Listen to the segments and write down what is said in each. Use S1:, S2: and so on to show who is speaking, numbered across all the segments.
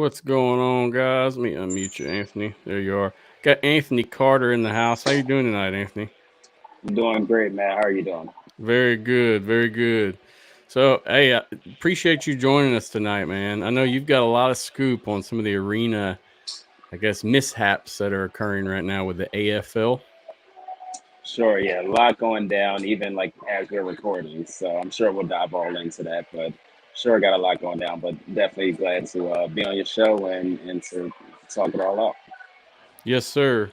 S1: What's going on, guys? Let me unmute you, Anthony. There you are. Got Anthony Carter in the house. How you doing tonight, Anthony?
S2: I'm doing great, man. How are you doing?
S1: Very good, very good. So, hey, I appreciate you joining us tonight, man. I know you've got a lot of scoop on some of the arena, I guess, mishaps that are occurring right now with the AFL.
S2: Sure, yeah, a lot going down, even like as we're recording. So I'm sure we'll dive all into that, but sure got a lot going down. But definitely glad to be on your show and to talk it all out.
S1: Yes, sir.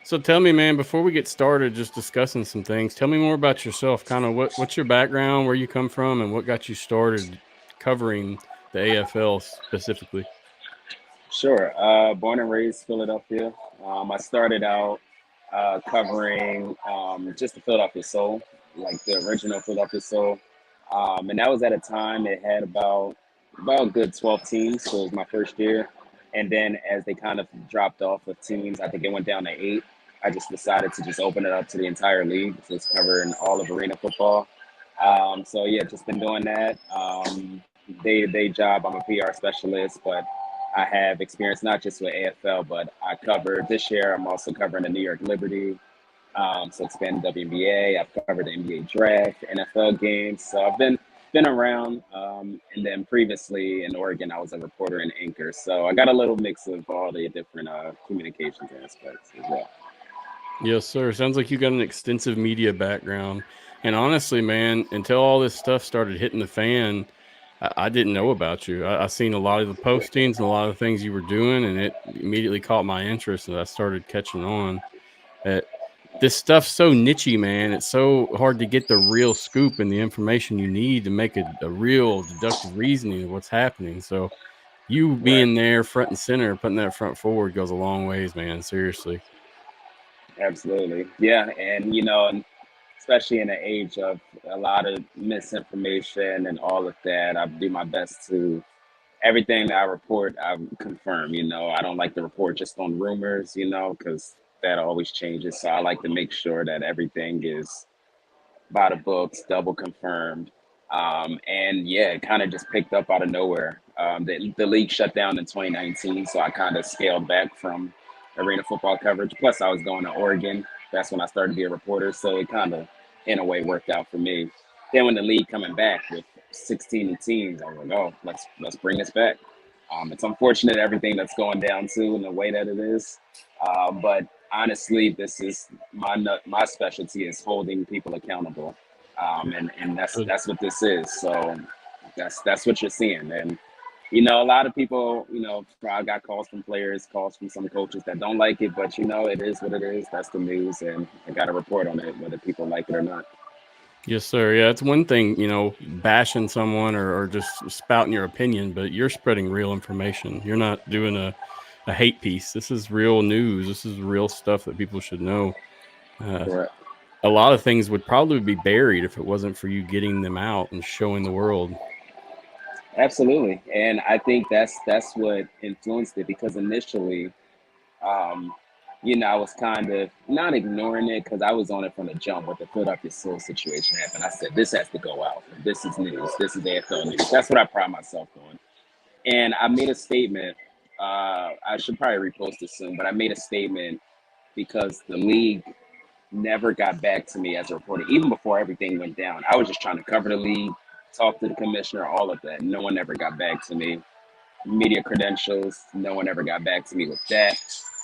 S1: So tell me, man, before we get started, just discussing some things, tell me more about yourself. Kind of what's your background, where you come from, and what got you started covering the AFL specifically.
S2: Sure. Born and raised Philadelphia. I started out covering just the Philadelphia Soul, like the original Philadelphia Soul, and that was at a time it had about a good 12 teams. So it was my first year, and then as they kind of dropped off of teams, I think it went down to 8. I just decided to just open it up to the entire league, just covering all of arena football. So yeah, just been doing that. Day job. I'm a PR specialist, but I have experience not just with AFL, but I covered this year. I'm also covering the New York Liberty, so expanding WNBA. I've covered the NBA draft, NFL games. So I've been around. And then previously in Oregon, I was a reporter and anchor. So I got a little mix of all the different communications aspects as well.
S1: Yes, sir. Sounds like you got an extensive media background. And honestly, man, until all this stuff started hitting the fan, I didn't know about you. I seen a lot of the postings and a lot of the things you were doing, and it immediately caught my interest, and I started catching on. Uh, this stuff's so nichey, man. It's so hard to get the real scoop and the information you need to make a real deductive reasoning of what's happening. So you
S2: Right.
S1: being there front and center, putting that front forward goes a long ways, man. Seriously.
S2: Absolutely. Yeah. And, and especially in the age of a lot of misinformation and all of that, I do my best to everything that I report, I confirm. I don't like to report just on rumors, because that always changes. So I like to make sure that everything is by the books, double confirmed. And yeah, it kind of just picked up out of nowhere. The league shut down in 2019, so I kind of scaled back from arena football coverage. Plus, I was going to Oregon. That's when I started to be a reporter, so it kind of, in a way, worked out for me. Then when the league coming back with 16 teams, I was like, oh, let's bring this back. It's unfortunate everything that's going down too in the way that it is, but honestly, this is my specialty is holding people accountable, and that's what this is. So that's what you're seeing, and a lot of people, I got calls from players, calls from some coaches that don't like it, but it is what it is. That's the news, and I got to report on it, whether people like it or not.
S1: Yes, sir. Yeah, it's one thing, bashing someone or just spouting your opinion, but you're spreading real information. You're not doing a hate piece. This is real news. This is real stuff that people should know. Uh,
S2: Correct.
S1: a lot of things would probably be buried if it wasn't for you getting them out and showing the world.
S2: Absolutely, and I think that's what influenced it because initially, um, I was kind of not ignoring it because I was on it from the jump when the Philadelphia Soul situation happened. I said, this has to go out. This is news. This is AFL news. That's what I pride myself on. And I made a statement. I should probably repost it soon, but I made a statement because the league never got back to me as a reporter, even before everything went down. I was just trying to cover the league, talk to the commissioner, all of that. No one ever got back to me. Media credentials, no one ever got back to me with that.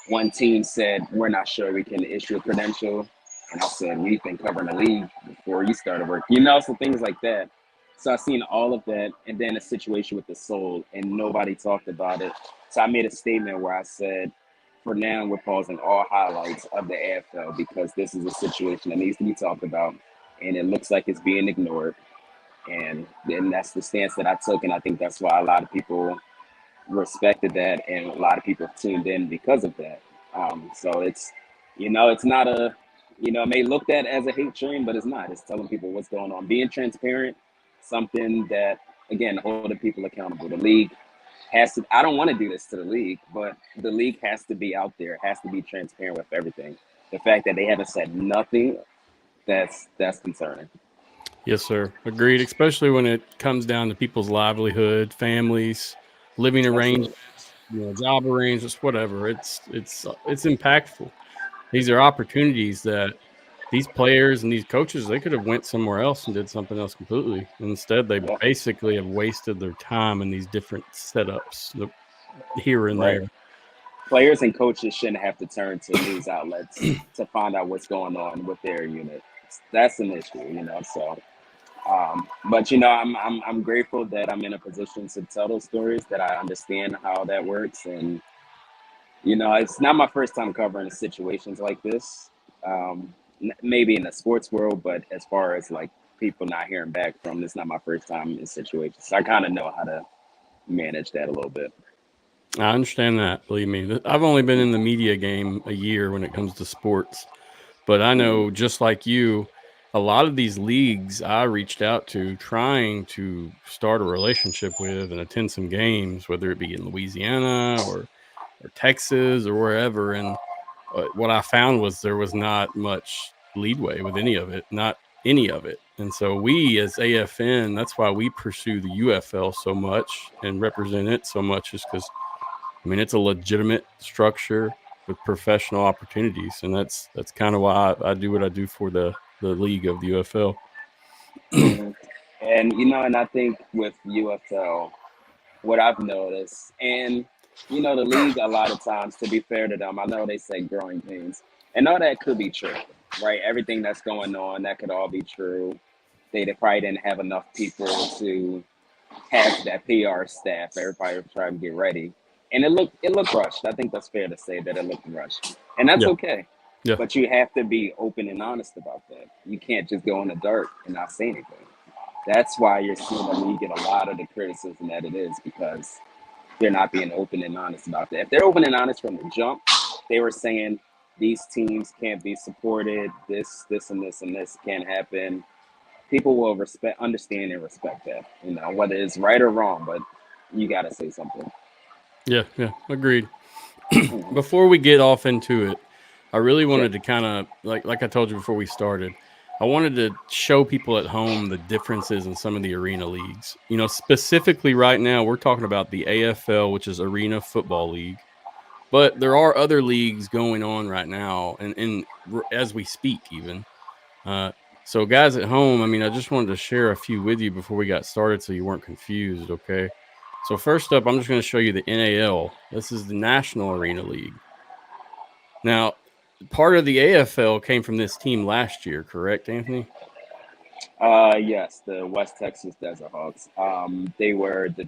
S2: One team said, we're not sure we can issue a credential. And I said, we've been covering the league before you started work, so things like that. So I seen all of that, and then a situation with the soul, and nobody talked about it. So I made a statement where I said, for now, we're pausing all highlights of the AFL because this is a situation that needs to be talked about, and it looks like it's being ignored. And then that's the stance that I took, and I think that's why a lot of people respected that, and a lot of people tuned in because of that. So it's not it may look at as a hate train, but it's not. It's telling people what's going on, being transparent, something that again holding people accountable. The league has to. I don't want to do this to the league, but the league has to be out there, has to be transparent with everything. The fact that they haven't said nothing, that's concerning.
S1: Yes, sir. Agreed. Especially when it comes down to people's livelihood, families, living
S2: Absolutely.
S1: arrangements. job arrangements, whatever. It's impactful. These are opportunities that these players and these coaches, they could have went somewhere else and did something else completely. Instead, they
S2: Yeah,
S1: basically have wasted their time in these different setups here and there.
S2: right. Players and coaches shouldn't have to turn to news outlets to find out what's going on with their unit. That's an issue. So, but I'm grateful that I'm in a position to tell those stories, that I understand how that works, and it's not my first time covering situations like this. Maybe in the sports world, but as far as like people not hearing back from, it's not my first time in situations. So I kind of know how to manage that a little bit.
S1: I understand that. Believe me, I've only been in the media game a year when it comes to sports, but I
S2: Mhm.
S1: know, just like you, a lot of these leagues I reached out to trying to start a relationship with and attend some games, whether it be in Louisiana or Texas or wherever. And what I found was there was not much leadway with any of it, not any of it. And so we as AFN, that's why we pursue the UFL so much and represent it so much, is because it's a legitimate structure with professional opportunities, and that's kind of why I do what I do for the league of the UFL.
S2: hmm And I think with UFL, what I've noticed, and the league, a lot of times, to be fair to them, I know they say growing pains, and all that could be true, right? Everything that's going on, that could all be true. They probably didn't have enough people to have that PR staff. Everybody was trying to get ready, and it looked rushed. I think that's fair to say that it looked rushed, and that's
S1: Yeah,
S2: okay.
S1: yeah,
S2: But you have to be open and honest about that. You can't just go in the dark and not say anything. That's why you're seeing the league get a lot of the criticism that it is, because they're not being open and honest about that. If they're open and honest from the jump, they were saying these teams can't be supported. This, and this, and this can't happen. People will understand, and respect that. Whether it's right or wrong, but you got to say something.
S1: yeah. Agreed.
S2: Mhm.
S1: Before we get off into it, I really
S2: Sure.
S1: wanted to kind of like I told you before we started, I wanted to show people at home the differences in some of the arena leagues. Specifically right now we're talking about the AFL, which is Arena Football League. But there are other leagues going on right now, and as we speak, even. Uh, so, guys at home, I just wanted to share a few with you before we got started, so you weren't confused. Okay. So first up, I'm just going to show you the NAL. This is the National Arena League. Now, part of the AFL came from this team last year, correct, Anthony?
S2: Yes, the West Texas Desert Hawks. They were the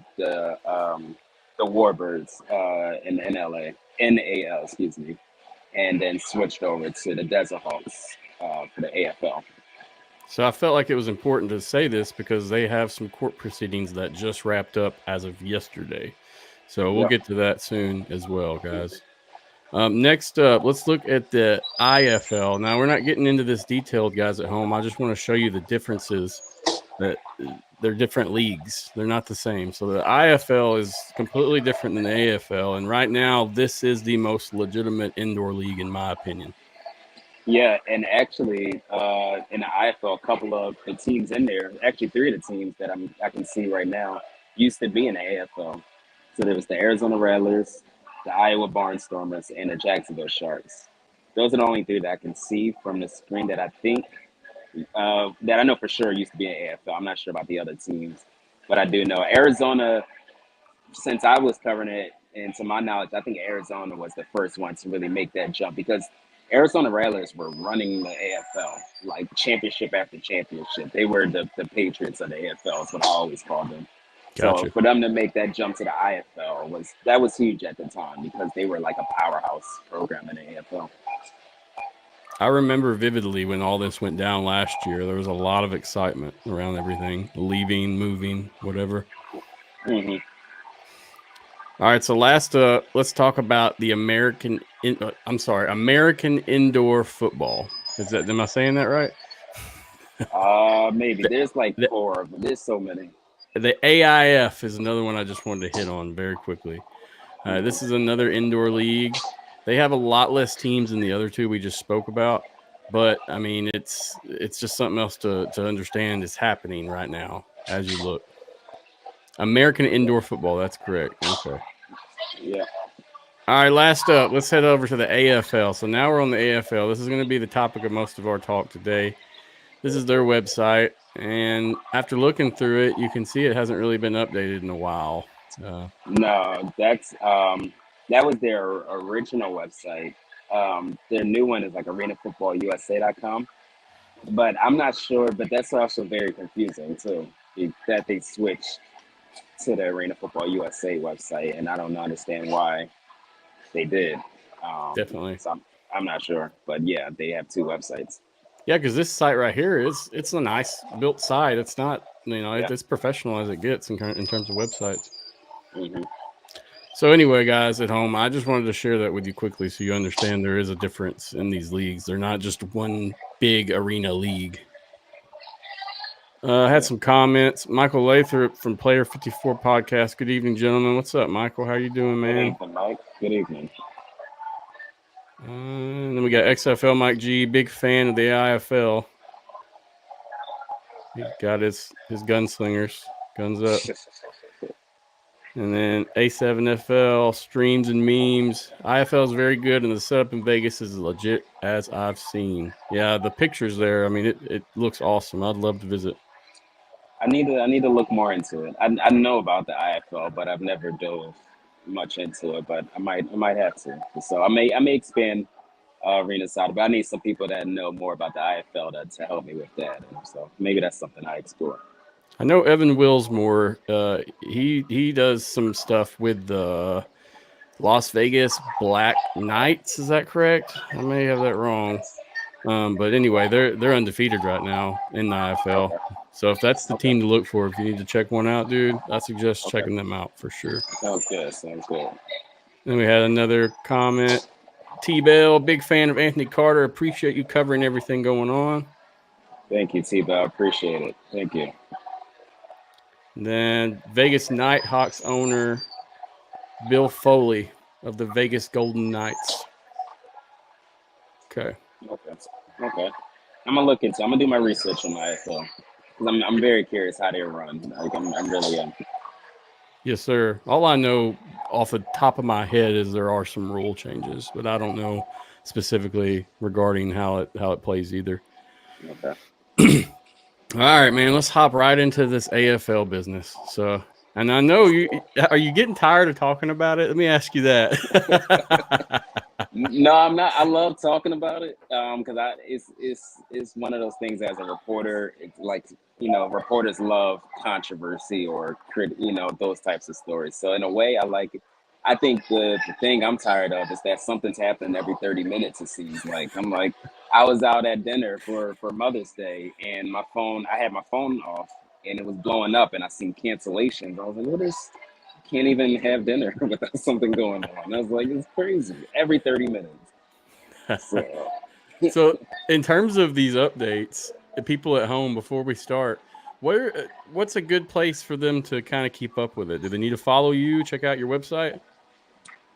S2: Warbirds in the NAL, excuse me, and then switched over to the Desert Hawks for the AFL.
S1: So I felt like it was important to say this because they have some court proceedings that just wrapped up as of yesterday. So we'll
S2: Yep.
S1: get to that soon as well, guys. Next up, let's look at the IFL. Now, we're not getting into this detailed, guys at home. I just want to show you the differences that they're different leagues. They're not the same. So the IFL is completely different than the AFL. And right now, this is the most legitimate indoor league, in my opinion.
S2: Yeah, and actually, in the IFL, a couple of the teams in there, actually three of the teams that I can see right now, used to be in the AFL. So there was the Arizona Rattlers, the Iowa Barnstormers, and the Jacksonville Sharks. Those are the only three that I can see from the screen that I think, that I know for sure used to be in AFL. I'm not sure about the other teams, but I do know Arizona. Since I was covering it, and to my knowledge, I think Arizona was the first one to really make that jump, because Arizona Rattlers were running the AFL like championship after championship. They were the Patriots of the AFL, is what I always called them. So
S1: Gotcha.
S2: for them to make that jump to the IFL was huge at the time, because they were like a powerhouse program in the AFL.
S1: I remember vividly when all this went down last year, there was a lot of excitement around everything, leaving, moving, whatever.
S2: Hmm.
S1: All right, so last let's talk about the American indoor football. Am I saying that right?
S2: Maybe
S1: The,
S2: there's like
S1: the,
S2: four of them. There's so many.
S1: the AIF is another one I just wanted to hit on very quickly. This is
S2: Hmm.
S1: another indoor league. They have a lot less teams than the other two we just spoke about, but it's just something else to understand is happening right now as you look. American indoor football, that's correct. Okay.
S2: Yeah.
S1: All right, last up, let's head over to the AFL. So now we're on the AFL. This is going to be the topic of most of our talk today. This is their website, and after looking through it, you can see it hasn't really been updated in a while.
S2: No, that was their original website. Their new one is like arenafootballusa.com. But I'm not sure, but that's also very confusing too. That they switched to the Arena Football USA website, and I don't understand why they did.
S1: Definitely.
S2: So I'm not sure, but yeah, they have two websites.
S1: Yeah, because this site right here it's a nice built site. It's not
S2: Yeah.
S1: it's professional as it gets in terms of websites.
S2: Hmm.
S1: So anyway, guys at home, I just wanted to share that with you quickly so you understand there is a difference in these leagues. They're not just one big arena league. I had
S2: Yeah.
S1: some comments. Michael Lathrop from Player 54 podcast. Good evening, gentlemen. What's up, Michael? How you doing,
S2: Good
S1: man?
S2: evening, Mike. Good evening.
S1: And then we got XFL Mike G, big fan of the IFL. He got his gunslingers, guns up. And then A7FL, streams and memes. IFL is very good, and the setup in Vegas is legit as I've seen. Yeah, the pictures there, I mean, it looks awesome. I'd love to visit.
S2: I need to look more into it. I know about the IFL, but I've never dove much into it. But I might have to. So I may expand arena side, but I need some people that know more about the IFL to help me with that. And so maybe that's something I explore.
S1: I know Evan Willsmore. He does some stuff with the Las Vegas Black Knights. Is that correct? I may have that wrong.
S2: Yes.
S1: But anyway, they're undefeated right now in the IFL.
S2: Okay.
S1: So if that's the
S2: Okay.
S1: team to look for, if you need to check one out, dude, I suggest
S2: Okay.
S1: checking them out for sure.
S2: Sounds good. Sounds good.
S1: Then we had another comment. T-Bell, big fan of Anthony Carter. Appreciate you covering everything going on.
S2: Thank you, T-Bell. Appreciate it. Thank you.
S1: And then Vegas Nighthawks owner Bill Foley of the Vegas Golden Knights. Okay.
S2: Okay. Okay. I'm gonna look into. I'm gonna do my research on my IFL because I'm very curious how they run. Like I'm really am.
S1: Yes, sir. All I know off the top of my head is there are some rule changes, but I don't know specifically regarding how it plays either.
S2: Okay.
S1: All right, man. Let's hop right into this AFL business. So, and I know are you getting tired of talking about it? Let me ask you that.
S2: No, I'm not. I love talking about it because it's one of those things as a reporter. It's like reporters love controversy or those types of stories. So in a way, I like it. I think the thing I'm tired of is that something's happening every 30 minutes. It seems like I was out at dinner for Mother's Day and I had my phone off and it was blowing up and I seen cancellations. I was like, what is? Can't even have dinner without something going on. I was like, it's crazy. Every 30 minutes. So
S1: So, in terms of these updates, the people at home, before we start, what's a good place for them to kind of keep up with it? Do they need to follow you? Check out your website?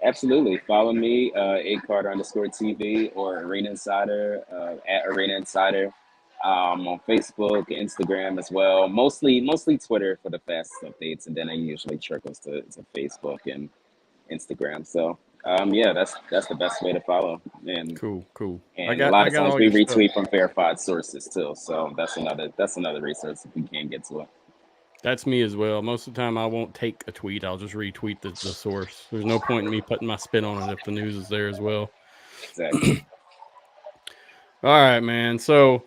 S2: absolutely. Follow me, @Carter_TV or Arena Insider, at Arena Insider. On Facebook, Instagram as well. Mostly Twitter for the fastest updates, and then it usually trickles to Facebook and Instagram. So yeah, that's the best way to follow.
S1: Cool.
S2: And a
S1: I
S2: lot of
S1: got
S2: times
S1: all
S2: we
S1: your stuff.
S2: retweet from verified sources too. So that's another resource if we can't get to it.
S1: That's me as well. Most of the time, I won't take a tweet. I'll just retweet the source. There's no point in me putting my spin on it if the news is there as well.
S2: Exactly.
S1: All right, man. So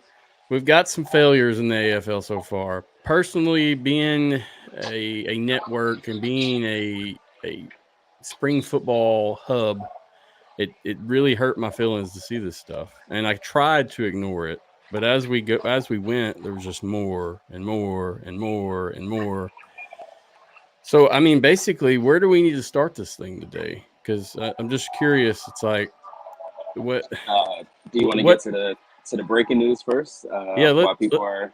S1: we've got some failures in the AFL so far. Personally, being a network and being a spring football hub, it really hurt my feelings to see this stuff. And I tried to ignore it, but as we went, there was just more and more and more and more. So I mean, basically, where do we need to start this thing today? Because I'm just curious. It's like what
S2: Do you want to get
S1: what
S2: to the breaking news first?
S1: yeah,
S2: While people are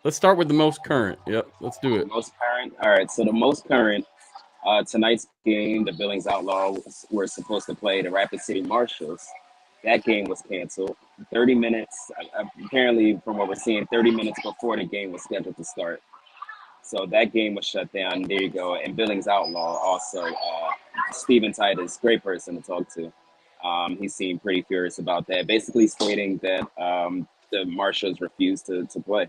S1: let's start with the most current. Yep, let's do
S2: the
S1: it.
S2: most current. All right. So the most current tonight's game, the Billings Outlaws were supposed to play the Rapid City Marshals. That game was canceled. 30 minutes, apparently, from what we're seeing, 30 minutes before the game was scheduled to start. So that game was shut down. There you go. And Billings Outlaw also, Steven Titus, great person to talk to. He seemed pretty furious about that, basically stating that the Marshals refused to play.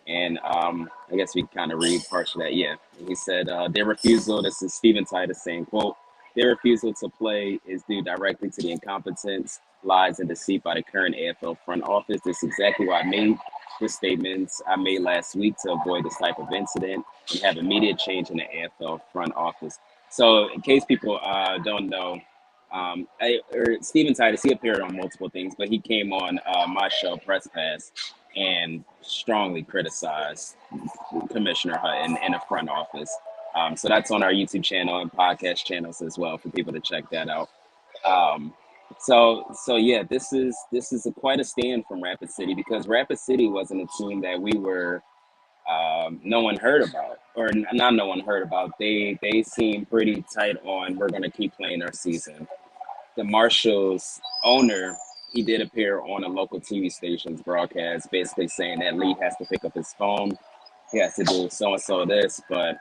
S2: And I guess we kind of read parts of that. Yeah, he said their refusal. This is Steven Titus saying, "quote Their refusal to play is due directly to the incompetence, lies, and deceit by the current AFL front office. This is exactly why I made the statements I made last week to avoid this type of incident and have immediate change in the AFL front office." So, in case people don't know, Steven Titus, he appeared on multiple things, but he came on my show, Press Pass, and strongly criticized Commissioner Hutton in the front office. So that's on our YouTube channel and podcast channels as well for people to check that out. Um, so yeah, this is quite a stand from Rapid City, because Rapid City wasn't a team that we were no one heard about, or not no one heard about. They seem pretty tight on, we're going to keep playing our season. The Marshals owner, he did appear on a local TV station's broadcast, basically saying that Lee has to pick up his phone. He has to do so and so this, but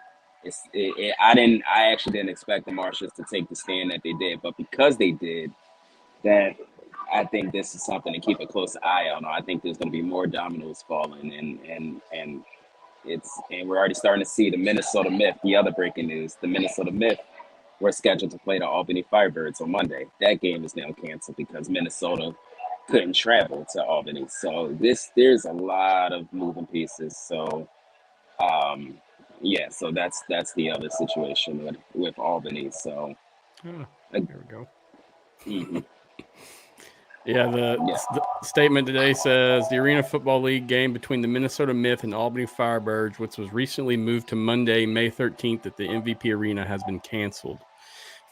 S2: I actually didn't expect the Marshals to take the stand that they did, but because they did that, I think this is something to keep a close eye on. I think there's going to be more dominoes falling, and we're already starting to see the Minnesota Myth. The other breaking news: the Minnesota Myth were scheduled to play the Albany Firebirds on Monday. That game is now canceled because Minnesota couldn't travel to Albany. So there's a lot of moving pieces. So um, yeah, so that's the other situation with Albany. So
S1: Oh,
S2: uh,
S1: there we go.
S2: mhm,
S1: Yeah,
S2: yeah,
S1: the statement today says the Arena Football League game between the Minnesota Myth and Albany Firebirds, which was recently moved to Monday, May 13th at the MVP Arena, has been canceled.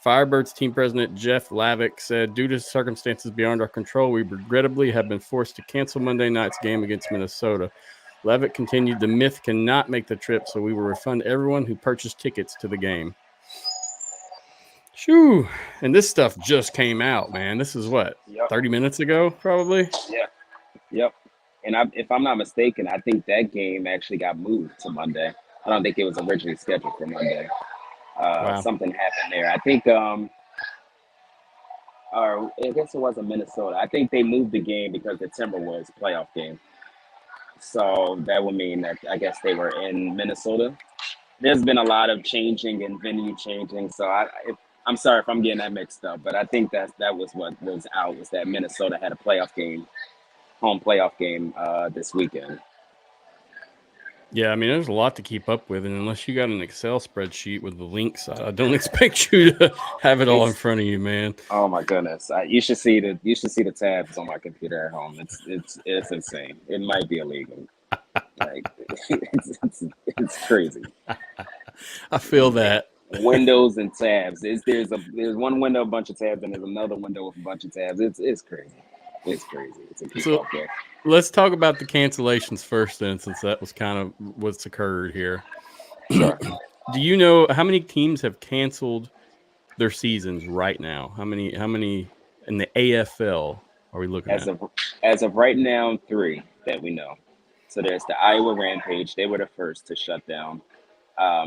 S1: Firebirds team president Jeff Lavick said, due to circumstances beyond our control, we regrettably have been forced to cancel Monday night's game against Minnesota. Lavick continued, the Myth cannot make the trip, so we will refund everyone who purchased tickets to the game. Shoo. And this stuff just came out, man. This is what,
S2: yep,
S1: 30 minutes ago, probably?
S2: yeah, yep. And if I'm not mistaken, I think that game actually got moved to Monday. I don't think it was originally scheduled for Monday.
S1: Wow.
S2: Something happened there. I think, or I guess it wasn't Minnesota. I think they moved the game because the Timberwolves playoff game. So that would mean that I guess they were in Minnesota. There's been a lot of changing and venue changing. So I'm sorry if I'm getting that mixed up, but I think that was what was out, was that Minnesota had a playoff game, home playoff game this weekend.
S1: Yeah, I mean, there's a lot to keep up with, and unless you got an Excel spreadsheet with the links, I don't expect you to have it all in
S2: It's
S1: front of you, man.
S2: Oh my goodness! You should see the tabs on my computer at home. It's insane. It might be illegal. Like it's crazy.
S1: I feel that.
S2: Windows and tabs. There's one window, a bunch of tabs, and there's another window with a bunch of tabs. It's crazy. It's crazy to keep
S1: So
S2: up with.
S1: let's talk about the cancellations first, then, since that was kind of what's occurred here.
S2: Sure.
S1: Do you know how many teams have canceled their seasons right now? How many in the AFL are we looking
S2: As
S1: at?
S2: of right now, three that we know. So there's the Iowa Rampage. They were the first to shut down.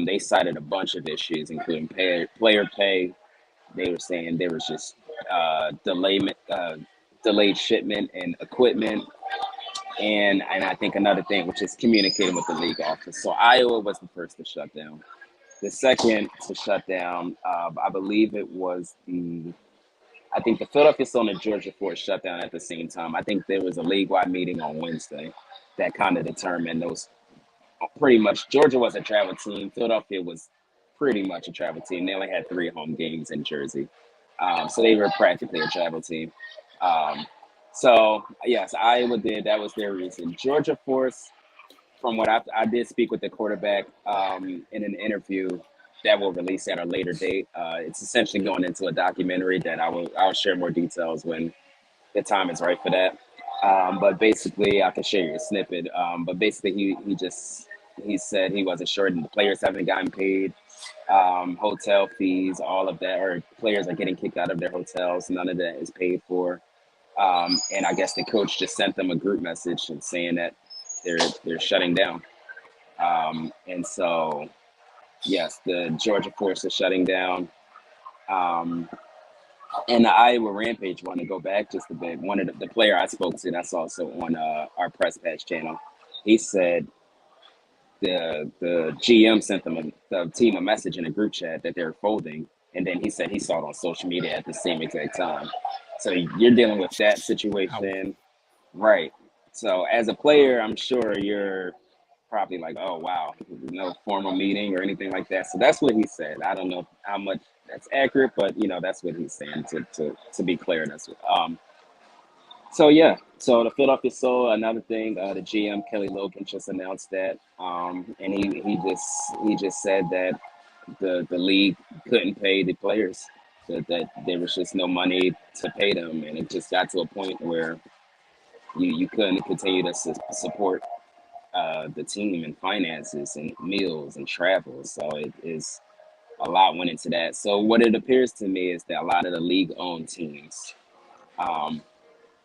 S2: They cited a bunch of issues, including player pay. They were saying there was just delayed shipment and equipment, and I think another thing, which is communicating with the league office. So Iowa was the first to shut down. The second to shut down, I believe it was I think the Philadelphia Soul and the Georgia Force shut down at the same time. I think there was a league-wide meeting on Wednesday that kind of determined those. Pretty much, Georgia was a travel team. Philadelphia was pretty much a travel team. They only had three home games in Jersey, so they were practically a travel team. Um, so yes, Iowa did. That was their reason. Georgia Force, from what I did speak with the quarterback in an interview that will release at a later date. It's essentially going into a documentary that I'll share more details when the time is right for that. But basically, I can share you a snippet. But basically, he said he wasn't sure, and the players haven't gotten paid, hotel fees, all of that, or players are getting kicked out of their hotels. None of that is paid for. And I guess the coach just sent them a group message and saying that they're shutting down. And so, yes, the Georgia Force is shutting down. Um, and the Iowa Rampage one, to go back just a bit, one of the player I spoke to, that's also on our Press Patch channel, he said the GM sent the team a message in a group chat that they're folding, and then he said he saw it on social media at the same exact time. So you're dealing with that situation, right? So as a player, I'm sure you're probably like, oh wow, no formal meeting or anything like that. So that's what he said. I don't know how much that's accurate, but that's what he's saying. To be clear, that's what. So yeah, so the Philadelphia Soul, another thing, the GM Kelly Logan just announced that, and he just said that the league couldn't pay the players, that there was just no money to pay them, and it just got to a point where you couldn't continue to support the team and finances and meals and travel. So it is a lot went into that. So what it appears to me is that a lot of the league-owned teams. Um,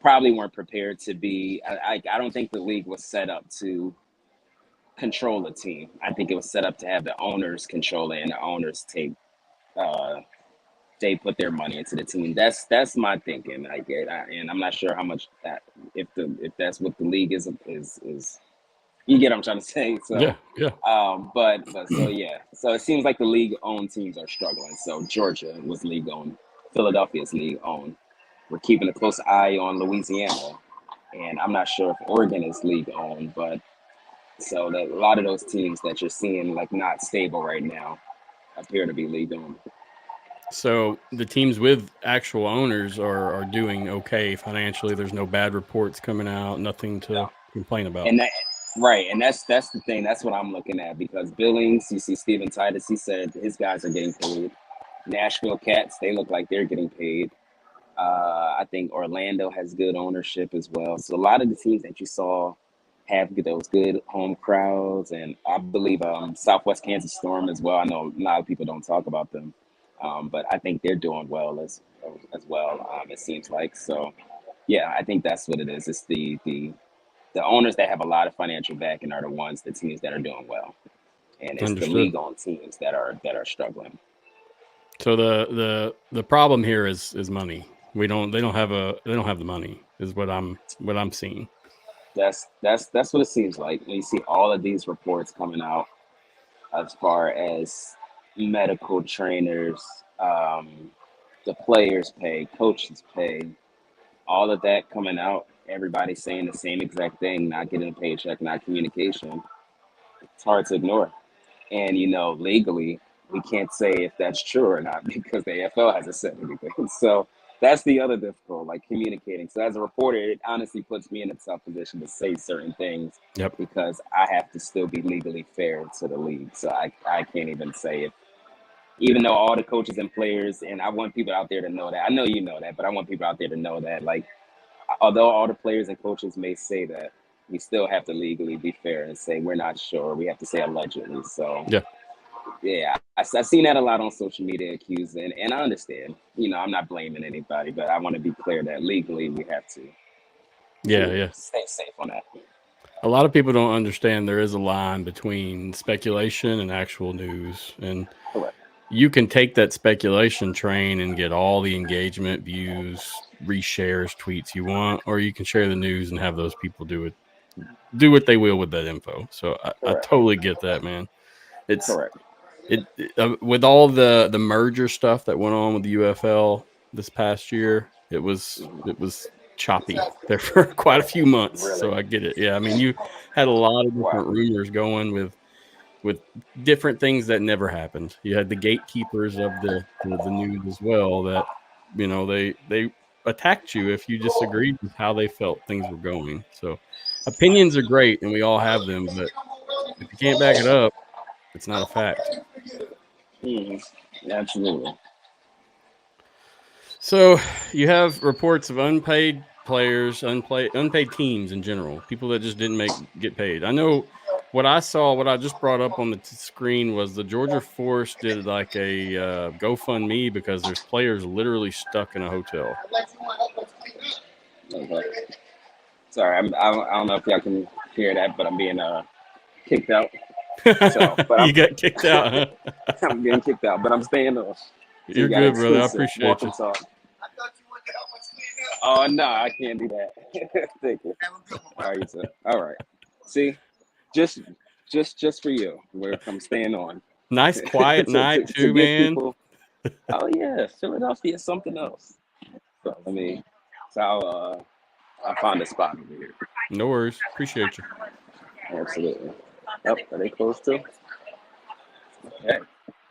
S2: Probably weren't prepared to be. I don't think the league was set up to control a team. I think it was set up to have the owners control it and the owners take uh, they put their money into the team. That's my thinking. And I'm not sure how much that if that's what the league is. You get what I'm trying to say.
S1: Yeah,
S2: So,
S1: yeah.
S2: but so yeah. So it seems like the league owned teams are struggling. So Georgia was league owned. Philadelphia's league owned. We're keeping a close eye on Louisiana, and I'm not sure if Oregon is league owned, but so that a lot of those teams that you're seeing like not stable right now appear to be league owned.
S1: So the teams with actual owners are doing okay financially. There's no bad reports coming out, nothing to complain about.
S2: And that right, and that's the thing. That's what I'm looking at because Billings, you see Steven Titus, he said his guys are getting paid. Nashville Cats, they look like they're getting paid. I think Orlando has good ownership as well. So a lot of the teams that you saw have those good home crowds, and I believe Southwest Kansas Storm as well. I know a lot of people don't talk about them, but I think they're doing well as well. It seems like so. Yeah, I think that's what it is. It's the owners that have a lot of financial backing are the teams that are doing well, and it's the
S1: Understood.
S2: league-owned teams that are struggling.
S1: So the problem here is money. They don't have the money is what I'm seeing.
S2: That's what it seems like when you see all of these reports coming out as far as medical trainers, the players pay, coaches pay, all of that coming out. Everybody saying the same exact thing, not getting a paycheck, not communication. It's hard to ignore. And legally, we can't say if that's true or not because the AFL hasn't said anything. So that's the other difficult, like communicating. So as a reporter, it honestly puts me in a tough position to say certain things
S1: Yep.
S2: because I have to still be legally fair to the league. So I can't even say if even though all the coaches and players, and I want people out there to know that. I know you know that, but I want people out there to know that, like, although all the players and coaches may say that, we still have to legally be fair and say we're not sure. We have to say allegedly. So
S1: Yeah.
S2: yeah, I've seen that a lot on social media accusing, and I understand. I'm not blaming anybody, but I want to be clear that legally we have to
S1: Yeah, yeah.
S2: stay safe on that.
S1: A lot of people don't understand there is a line between speculation and actual news. And
S2: Correct.
S1: you can take that speculation train and get all the engagement, views, reshares, tweets you want, or you can share the news and have those people do what they will with that info. So I
S2: Correct.
S1: totally get that, man. It's
S2: Correct.
S1: with all the merger stuff that went on with the UFL this past year, it was choppy there for quite a few months.
S2: Really.
S1: So I get it. Yeah, I mean, you had a lot of
S2: Wow.
S1: different rumors going with different things that never happened. You had the gatekeepers of the news as well that they attacked you if you disagreed with how they felt things were going. So opinions are great and we all have them, but if you can't back it up, it's not a fact.
S2: Hmm. Absolutely.
S1: So you have reports of unpaid players, unpaid teams in general, people that just didn't get paid. I know what I saw, what I just brought up on the screen was the Georgia Force did like a GoFundMe because there's players literally stuck in a hotel.
S2: Okay. Sorry, I don't know if y'all can hear that, but I'm being kicked out. So, but
S1: You got kicked out, huh?
S2: I'm getting kicked out, but I'm staying on. So you
S1: You're
S2: got
S1: good, brother. I
S2: exclusive
S1: appreciate
S2: walk
S1: you.
S2: and talk. Oh no, I can't do that. Thank you. All right, sir. All right. See, just just for you, where I'm staying on.
S1: Nice quiet night
S2: To
S1: too,
S2: give
S1: man.
S2: people. Oh yeah, Philadelphia is something else. So let me. So I'll find a spot over here.
S1: No worries. Appreciate you.
S2: Absolutely. Oh, are they close too? Okay.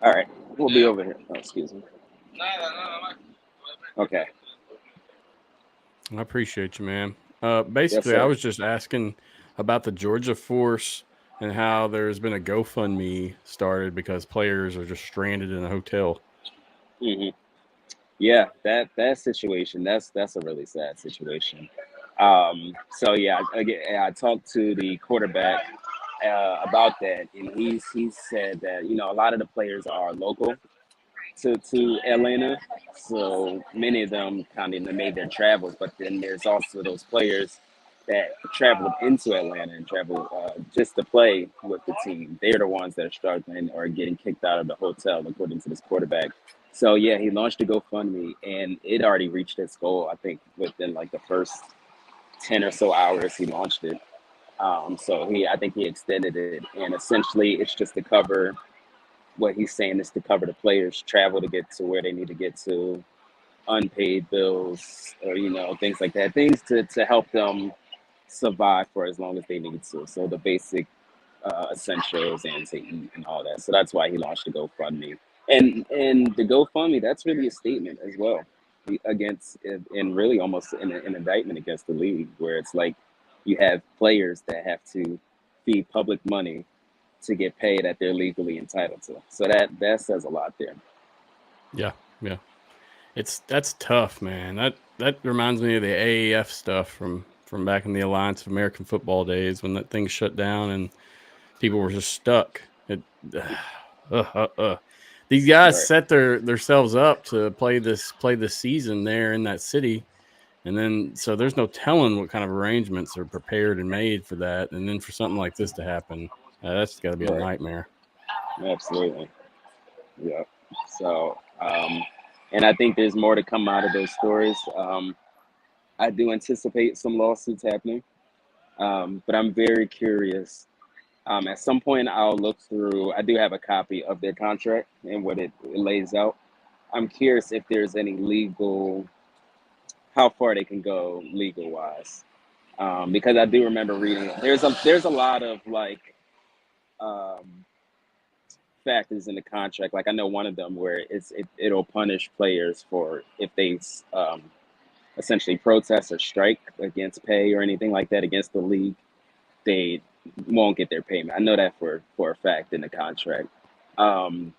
S2: All right. We'll be over here. Oh, excuse me. Okay.
S1: I appreciate you, man.
S2: Yes,
S1: Basically, I
S2: sir.
S1: was just asking about the Georgia Force and how there's been a GoFundMe started because players are just stranded in a hotel.
S2: Hmm. Yeah, that situation. That's a really sad situation. So yeah, again, I talked to the quarterback about that, and he said that a lot of the players are local to Atlanta, so many of them kind of made their travels. But then there's also those players that traveled into Atlanta and traveled just to play with the team. They're the ones that are struggling or getting kicked out of the hotel, according to this quarterback. So yeah, he launched a GoFundMe, and it already reached its goal. I think within like the first 10 or so hours, he launched it. I think he extended it, and essentially, it's just to cover what he's saying is to cover the players' travel to get to where they need to get to, unpaid bills, or things like that, things to help them survive for as long as they need to. So the basic essentials and to eat and all that. So that's why he launched the GoFundMe. And the GoFundMe, that's really a statement as well against, and really almost an indictment against the league, where it's like you have players that have to feed public money to get paid that they're legally entitled to. So that says a lot there.
S1: Yeah, yeah. That's tough, man. That reminds me of the AAF stuff from back in the Alliance of American Football days when that thing shut down and people were just stuck. Uh, uh, uh. These guys
S2: Right.
S1: set themselves up to play this season there in that city, and then so there's no telling what kind of arrangements are prepared and made for that, and then for something like this to happen, that's got to be a
S2: Right.
S1: nightmare.
S2: Absolutely. Yeah. So, and I think there's more to come out of those stories. I do anticipate some lawsuits happening, but I'm very curious. At some point, I'll look through. I do have a copy of their contract and what it lays out. I'm curious if there's any legal, how far they can go legal wise, because I do remember reading. There's a lot of like um, factors in the contract. Like I know one of them where it'll punish players for if they essentially protest or strike against pay or anything like that against the league, they won't get their payment. I know that for a fact in the contract. Um,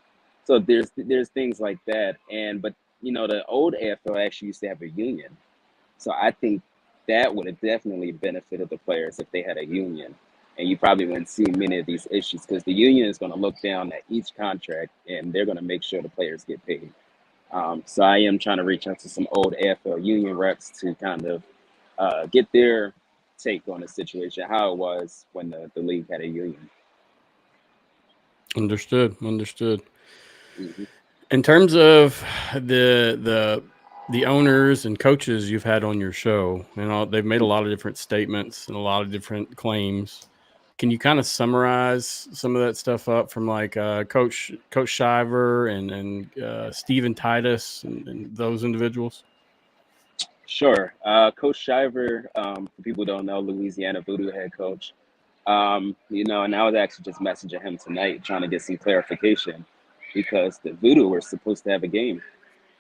S2: so there's things like that, and but the old AFL actually used to have a union, so I think that would have definitely benefited the players if they had a union. And you probably wouldn't see many of these issues because the union is going to look down at each contract and they're going to make sure the players get paid. So I am trying to reach out to some old AFL union reps to kind of get their take on the situation, how it was when the league had a union.
S1: Understood.
S2: Hmm.
S1: In terms of the owners and coaches you've had on your show, they've made a lot of different statements and a lot of different claims. Can you kind of summarize some of that stuff up from like Coach Shiver and Steven Titus and those individuals?
S2: Sure. Coach Shiver, for people who don't know, Louisiana Voodoo head coach. And I was actually just messaging him tonight trying to get some clarification because the Voodoo were supposed to have a game,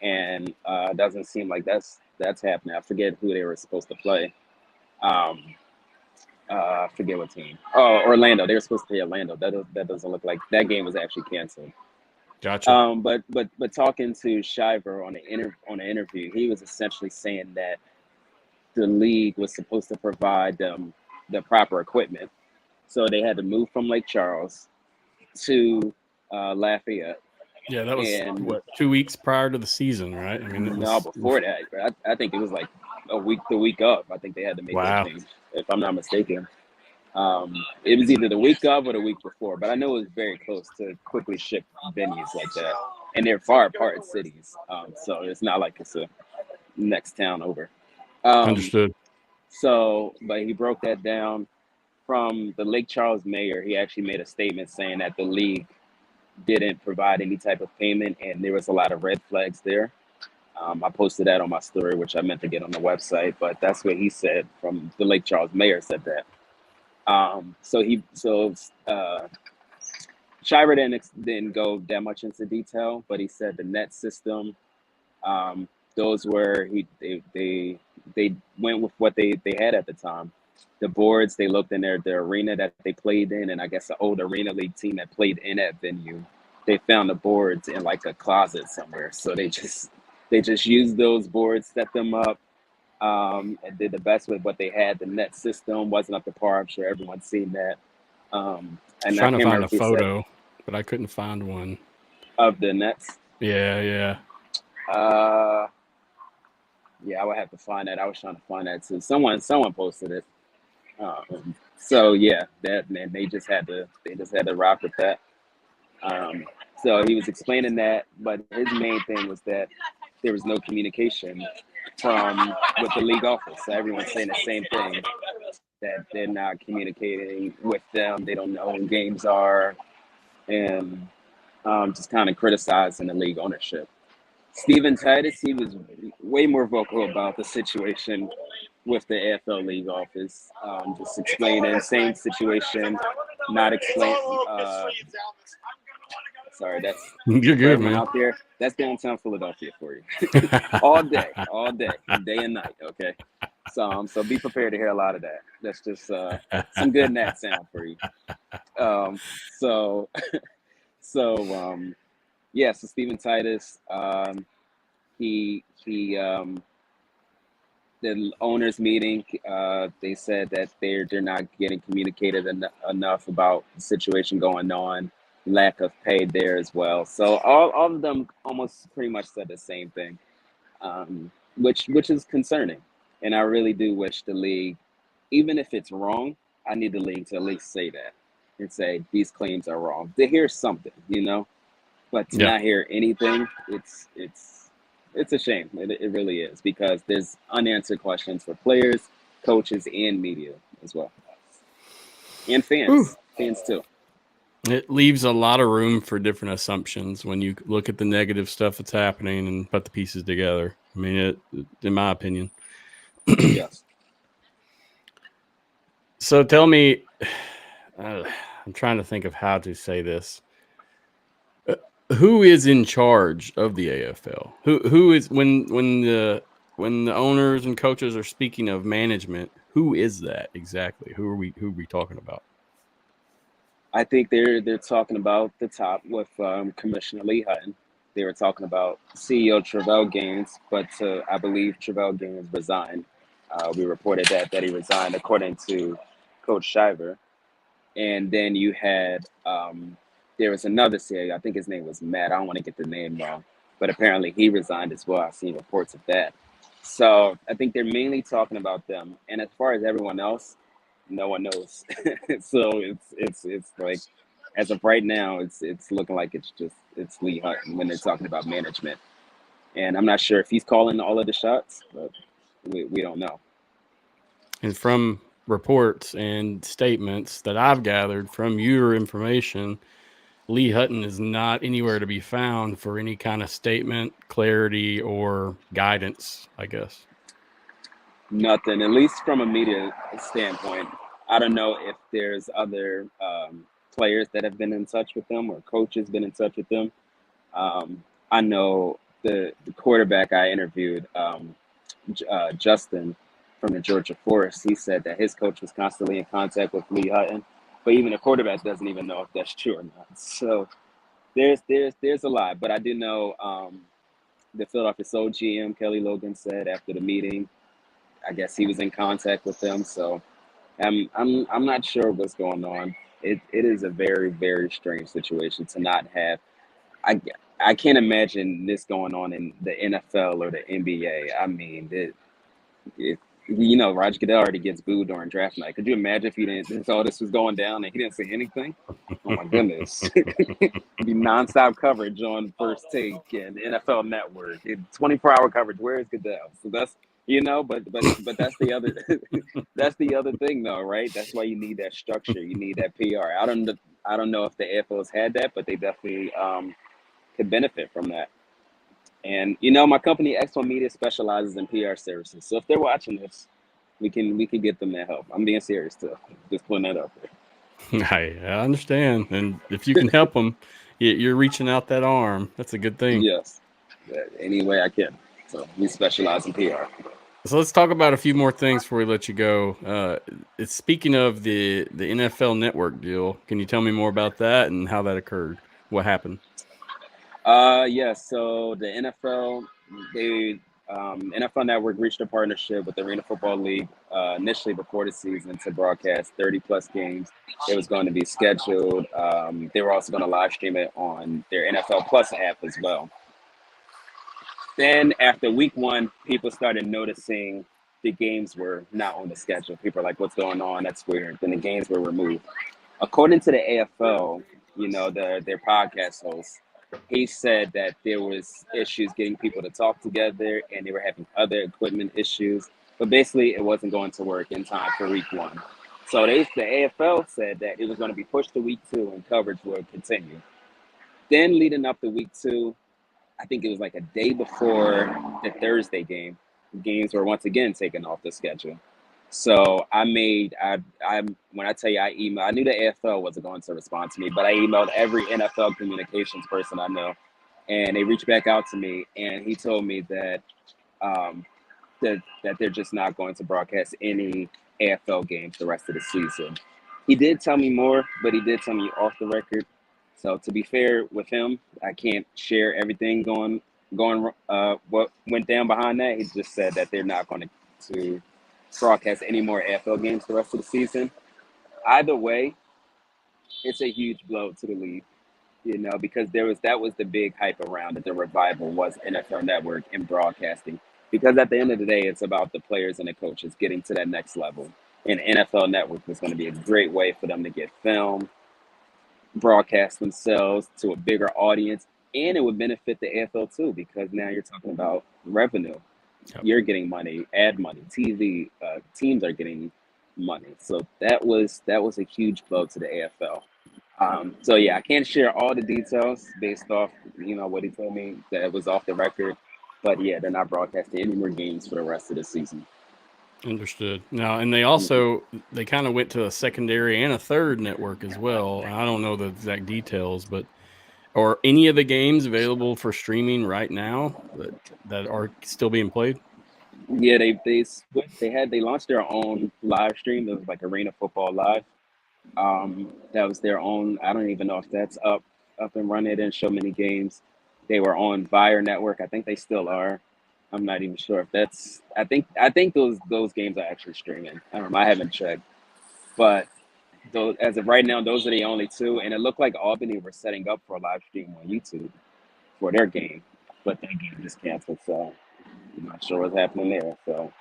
S2: and it doesn't seem like that's happening. I forget who they were supposed to play. Um, I forget what team. Oh, Orlando. They were supposed to play Orlando. That doesn't look like that game was actually canceled.
S1: Gotcha.
S2: But talking to Shiver on the interview, he was essentially saying that the league was supposed to provide them the proper equipment, so they had to move from Lake Charles to Lafayette.
S1: Yeah, that was
S2: And
S1: what 2 weeks prior to the season, right? I mean,
S2: no,
S1: it was
S2: before that, I think it was like the week of. I think they had to make that
S1: wow.
S2: change, if I'm not mistaken. It was either the week of or the week before, but I know it was very close to quickly ship venues like that, and they're far apart cities, so it's not like it's a next town over. Um,
S1: Understood.
S2: but he broke that down from the Lake Charles mayor. He actually made a statement saying that the league didn't provide any type of payment, and there was a lot of red flags there. I posted that on my story, which I meant to get on the website, but that's what he said from the Lake Charles mayor said that. So Shiver didn't go that much into detail, but he said the net system, um, those were they went with what they had at the time. The boards, they looked in the arena that they played in, and I guess the old arena league team that played in that venue, they found the boards in like a closet somewhere. So they just used those boards, set them up, and did the best with what they had. The net system wasn't up to par. I'm sure everyone's seen that. And I
S1: Trying to
S2: can't
S1: find
S2: remember
S1: a
S2: if he said
S1: photo, but I couldn't find one.
S2: of the nets.
S1: Yeah, yeah.
S2: Uh, yeah, I would have to find that. I was trying to find that too. Someone posted it. So yeah, that man, they just had to rock with that. Um, so he was explaining that, but his main thing was that there was no communication from with the league office. So everyone's saying the same thing, that they're not communicating with them. They don't know when games are, and just kind of criticizing the league ownership. Steven Titus, he was way more vocal about the situation with the AFL league office, just explaining same situation, not explain. Sorry, that's
S1: You're
S2: for
S1: good,
S2: everyone
S1: man.
S2: out there. That's downtown Philadelphia for you, all day and night. Okay, so be prepared to hear a lot of that. That's just some good nat sound for you. Um, so so yeah, so Steven Titus, he the owners meeting, they said that they're not getting communicated enough about the situation going on, lack of pay there as well. So all of them almost pretty much said the same thing, which is concerning. And I really do wish the league, even if it's wrong, I need the league to at least say that and say these claims are wrong. To hear something. But to
S1: Yeah.
S2: not hear anything, it's a shame. It really is, because there's unanswered questions for players, coaches, and media as well, and
S1: Whew.
S2: fans too.
S1: It leaves a lot of room for different assumptions when you look at the negative stuff that's happening and put the pieces together. I mean, in my opinion.
S2: Yes.
S1: So tell me, I'm trying to think of how to say this. Who is in charge of the AFL? Who is when the owners and coaches are speaking of management? Who is that exactly? Who are we talking about?
S2: I think they're talking about the top with Commissioner Lee Hutton. They were talking about CEO Travell Gaines, but I believe Travell Gaines resigned. We reported that he resigned, according to Coach Shiver. And then you had there was another CEO. I think his name was Matt. I don't want to get the name wrong, but apparently he resigned as well. I've seen reports of that. So I think they're mainly talking about them. And as far as everyone else, no one knows. So it's like, as of right now, it's looking like it's Lee Hutton when they're talking about management. And I'm not sure if he's calling all of the shots, but we don't know.
S1: And from reports and statements that I've gathered from your information, Lee Hutton is not anywhere to be found for any kind of statement, clarity, or guidance, I guess.
S2: Nothing, at least from a media standpoint. I don't know if there's other players that have been in touch with them, or coaches been in touch with them. I know the quarterback I interviewed, Justin from the Georgia Force. He said that his coach was constantly in contact with Lee Hutton, but even the quarterback doesn't even know if that's true or not. So there's a lot, but I do know the Philadelphia Soul GM Kelly Logan said after the meeting, I guess he was in contact with them. So I'm not sure what's going on. It is a very, very strange situation to not have. I I can't imagine this going on in the NFL or the NBA. I mean, Roger Goodell already gets booed during draft night. Could you imagine if he didn't, if all this was going down and he didn't say anything? Oh my goodness. Be nonstop coverage on First Take and NFL Network. 24-hour coverage. Where is Goodell? So that's but that's the other that's the other thing though, right? That's why you need that structure. You need that PR. I don't know if the AFL's had that, but they definitely could benefit from that. And my company X1 Media specializes in PR services. So if they're watching this, we can get them that help. I'm being serious too. Just putting that up there.
S1: I understand. And if you can help them, you're reaching out that arm. That's a good thing.
S2: Yes, any way I can. So we specialize in PR.
S1: So let's talk about a few more things before we let you go. It's speaking of the NFL Network deal. Can you tell me more about that and how that occurred? What happened?
S2: Yeah. So the NFL Network reached a partnership with the Arena Football League initially before the season to broadcast 30 plus games. It was going to be scheduled. They were also going to live stream it on their NFL Plus app as well. Then after week one, people started noticing the games were not on the schedule. People are like, "What's going on? That's weird." Then the games were removed. According to the AFL, their podcast host, he said that there was issues getting people to talk together, and they were having other equipment issues. But basically, it wasn't going to work in time for week one. So the AFL said that it was going to be pushed to week two, and coverage would continue. Then leading up to week two, I think it was like a day before the Thursday game, games were once again taken off the schedule. So I when I tell you I emailed, I knew the AFL wasn't going to respond to me, but I emailed every NFL communications person I know, and they reached back out to me, and he told me that um, that they're just not going to broadcast any AFL games the rest of the season. He did tell me more, but he did tell me off the record. So to be fair with him, I can't share everything going what went down behind that. He just said that they're not going to broadcast any more AFL games the rest of the season. Either way, it's a huge blow to the league, because that was the big hype around it. The revival was NFL Network and broadcasting, because at the end of the day, it's about the players and the coaches getting to that next level. And NFL Network was going to be a great way for them to get film, broadcast themselves to a bigger audience, and it would benefit the AFL too, because now you're talking about revenue.
S1: Yep.
S2: You're getting money, ad money, TV teams are getting money. So that was a huge blow to the AFL. So yeah, I can't share all the details based off what he told me that it was off the record, but yeah, they're not broadcasting any more games for the rest of the season.
S1: Understood. Now, and they kind of went to a secondary and a third network as well. I don't know the exact details, but are any of the games available for streaming right now that are still being played?
S2: Yeah, they launched their own live stream. It was like Arena Football Live. That was their own. I don't even know if that's up and running. It didn't show many games. They were on Vire Network. I think they still are. I'm not even sure if that's. I think those games are actually streaming. I don't know. I haven't checked, but those, as of right now, those are the only two. And it looked like Albany were setting up for a live stream on YouTube for their game, but that game just canceled. So I'm not sure what's happening there. So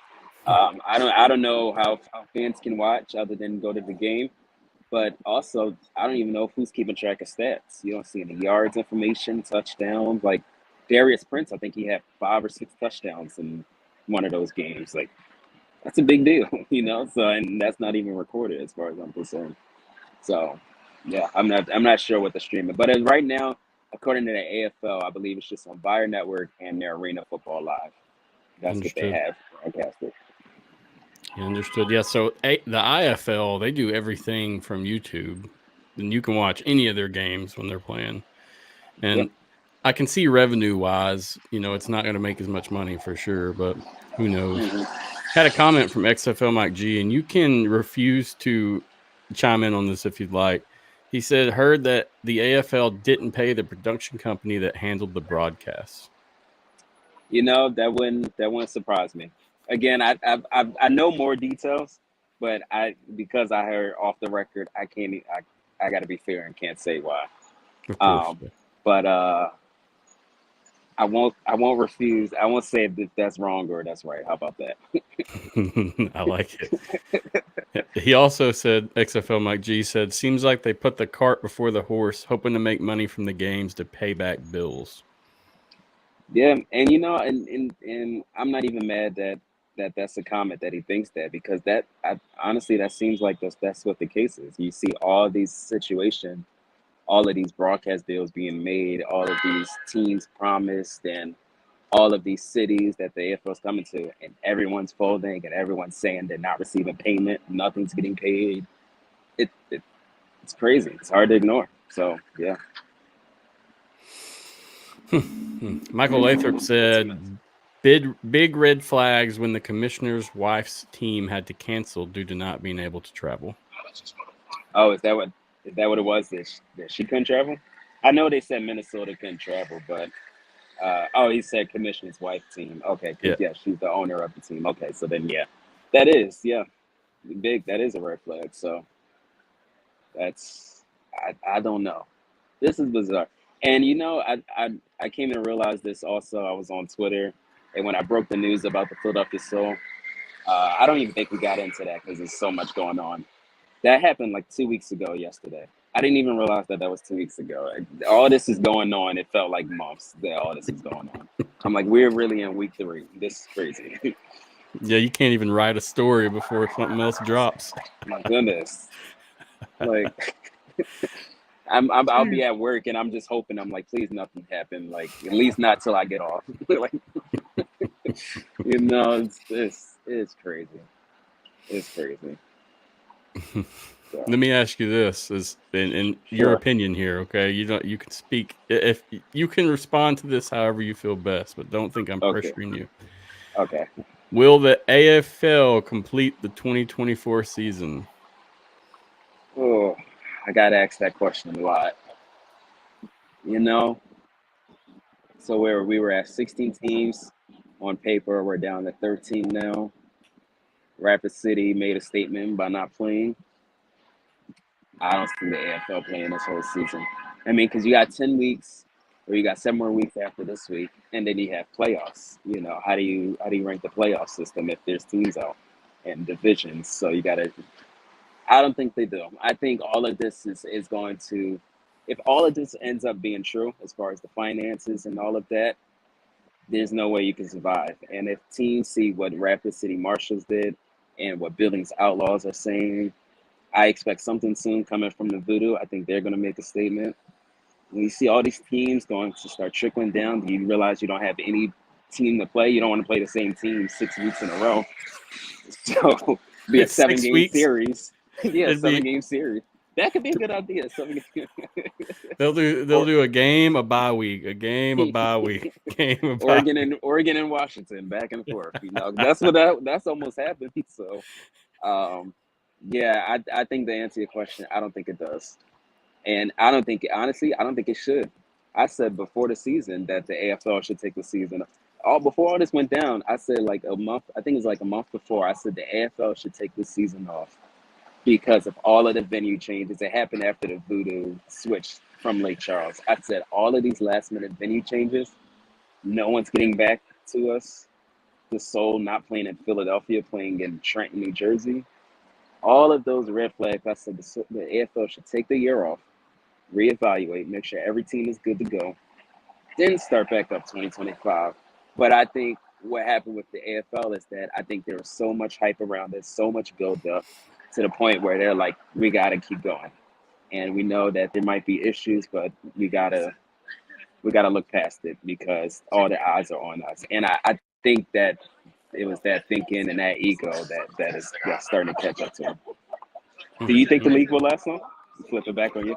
S2: I don't know how fans can watch other than go to the game. But also, I don't even know who's keeping track of stats. You don't see any yards information, touchdowns. Like Darius Prince, I think he had 5 or 6 touchdowns in one of those games. Like that's a big deal, So and that's not even recorded as far as I'm concerned. So yeah, I'm not sure what the streaming, but as right now, according to the AFL, I believe it's just on Fire Network and their Arena Football Live. That's what they
S1: Understood.
S2: have broadcasted.
S1: Yeah, understood. Yeah. So the IFL, they do everything from YouTube, and you can watch any of their games when they're playing.
S2: Yep.
S1: And I can see revenue wise, it's not going to make as much money for sure, but who knows?
S2: Hmm.
S1: Had a comment from XFL Mike G, and you can refuse to chime in on this if you'd like. He said, heard that the AFL didn't pay the production company that handled the broadcasts.
S2: That wouldn't surprise me. Again, I know more details, but because I heard off the record, I can't. I got to be fair and can't say why.
S1: Of course.
S2: Um, but I won't refuse. I won't say if that's wrong or that's right. How about that?
S1: I like it. He also said, XFL Mike G said, seems like they put the cart before the horse, hoping to make money from the games to pay back bills.
S2: Yeah, and and I'm not even mad that's a comment that he thinks that, because honestly, that seems like that's what the case is. You see all these situations, all of these broadcast deals being made, all of these teams promised, and all of these cities that the AFL is coming to, and everyone's folding, and everyone's saying they're not receiving payment, nothing's getting paid. It's crazy. It's hard to ignore. So yeah.
S1: Michael Lathrop said, big red flags when the commissioner's wife's team had to cancel due to not being able to travel.
S2: Oh, is that what it was? That she couldn't travel? I know they said Minnesota couldn't travel, but oh, he said commissioner's wife team. Okay,
S1: Yeah.
S2: because yeah, she's the owner of the team. Okay, so then yeah, that is yeah big. That is a red flag. So that's I don't know. This is bizarre. And I came to realize this also. I was on Twitter, and when I broke the news about the Philadelphia Soul, I don't even think we got into that because there's so much going on. That happened like 2 weeks ago yesterday. I didn't even realize that was 2 weeks ago. All this is going on. It felt like months that all this is going on. I'm like, we're really in week 3. This is crazy.
S1: Yeah, you can't even write a story before something else drops.
S2: My goodness. Like, I'll be at work and I'm just hoping. I'm like, please nothing happen. Like, at least not till I get off. Like, it's crazy. It's crazy. So,
S1: Let me ask you this: is in your
S2: sure.
S1: opinion here? Okay, you can speak if you can respond to this however you feel best, but don't think I'm
S2: Okay.
S1: pressuring you.
S2: Okay.
S1: Will the AFL complete the 2024 season?
S2: Oh, I got asked that question a lot. You know, So where we were at 16 teams on paper, we're down to 13 now. Rapid City made a statement by not playing. I don't see the AFL playing this whole season. I mean, because you got 10 weeks, or you got 7 more weeks after this week, and then you have playoffs. How do you rank the playoff system if there's teams out and divisions? So you got to. I don't think they do. I think all of this is going to. If all of this ends up being true, as far as the finances and all of that, there's no way you can survive. And if teams see what Rapid City Marshals did and what Billings Outlaws are saying, I expect something soon coming from the Voodoo. I think they're going to make a statement. When you see all these teams going to start trickling down, do you realize you don't have any team to play? You don't want to play the same team 6 weeks in a row. So be a
S1: It's
S2: seven
S1: 6 weeks.
S2: game series. Yeah,
S1: It'd be
S2: 7 game series. That could be a good idea.
S1: they'll
S2: Or
S1: do a game, a bye week, a game, a bye week, game, a bye
S2: Oregon
S1: week.
S2: and Washington back and forth. That's almost happened. So um, yeah, I think to answer your question, I don't think it does, and I don't think honestly, I don't think it should. I said before the season that the AFL should take the season. All before all this went down, I said like a month. I think it was like a month before. I said the AFL should take the season off because of all of the venue changes that happened after the Voodoo switched from Lake Charles. I said all of these last minute venue changes, no one's getting back to us. The Soul not playing in Philadelphia, playing in Trenton, New Jersey. All of those red flags. I said the AFL should take the year off, reevaluate, make sure every team is good to go, then start back up 2025. But I think what happened with the AFL is that I think there was so much hype around it, so much build up to the point where they're like, we got to keep going. And we know that there might be issues, but we gotta look past it because all the eyes are on us. And I think that it was that thinking and that ego that's starting to catch up to him. Do you think the league will last long? Flip it back on you.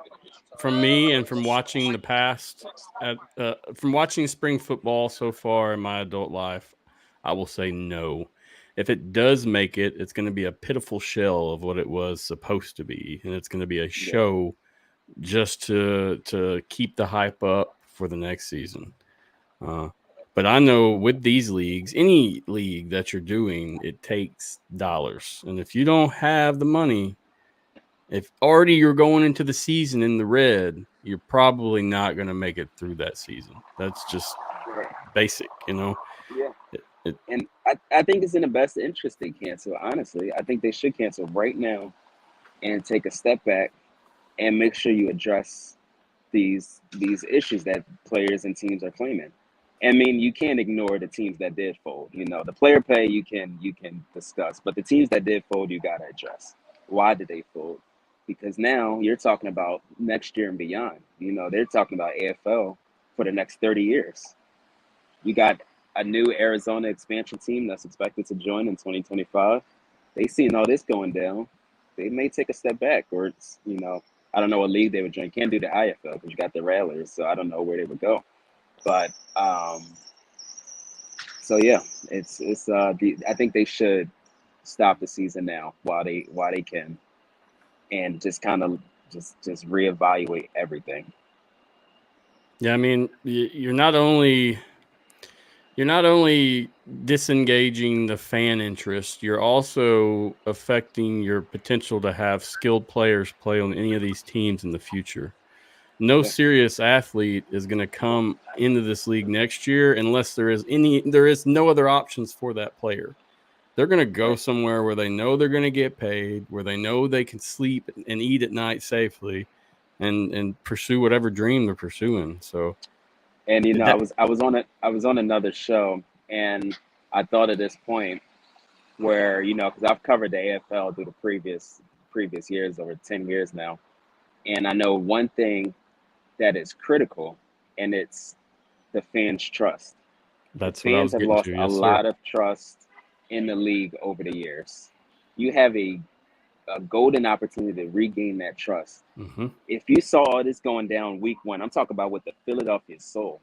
S1: From me and from watching the past, from watching spring football so far in my adult life, I will say no. If it does make it, it's going to be a pitiful shell of what it was supposed to be, and it's going to be a
S2: Yeah.
S1: show just to keep the hype up for the next season. Uh, but I know with these leagues, any league that you're doing, it takes dollars, and if you don't have the money, if already you're going into the season in the red, you're probably not going to make it through that season. That's just basic, you know.
S2: Yeah.
S1: It
S2: And I think it's in the best interest they cancel, honestly. I think they should cancel right now and take a step back and make sure you address these issues that players and teams are claiming. I mean, you can't ignore the teams that did fold. You know, the player pay you can discuss, but the teams that did fold, you gotta address. Why did they fold? Because now you're talking about next year and beyond. You know, they're talking about AFL for the next 30 years. You got a new Arizona expansion team that's expected to join in 2025. They seeing all this going down, they may take a step back, or it's, I don't know what league they would join. Can't do the IFL because you got the Rattlers, so I don't know where they would go. But so yeah, I think they should stop the season now while they can, and just kind of just reevaluate everything.
S1: Yeah, I mean, you're not only disengaging the fan interest, you're also affecting your potential to have skilled players play on any of these teams in the future. No
S2: Yeah,
S1: serious athlete is going to come into this league next year unless there is no other options for that player. They're going to go
S2: right.
S1: somewhere where they know they're going to get paid, where they know they can sleep and eat at night safely, and pursue whatever dream they're pursuing. So
S2: And I
S1: that
S2: was on another show, and I thought at this point where because I've covered the AFL through the previous years, over 10 years now, and I know one thing that is critical, and it's the fans' trust. The
S1: that's what I
S2: fans
S1: was
S2: have
S1: getting
S2: lost
S1: to.
S2: a
S1: Yes, sir.
S2: lot of trust in the league over the years. You have a golden opportunity to regain that trust.
S1: Hmm.
S2: If you saw all this going down week one, I'm talking about with the Philadelphia Soul,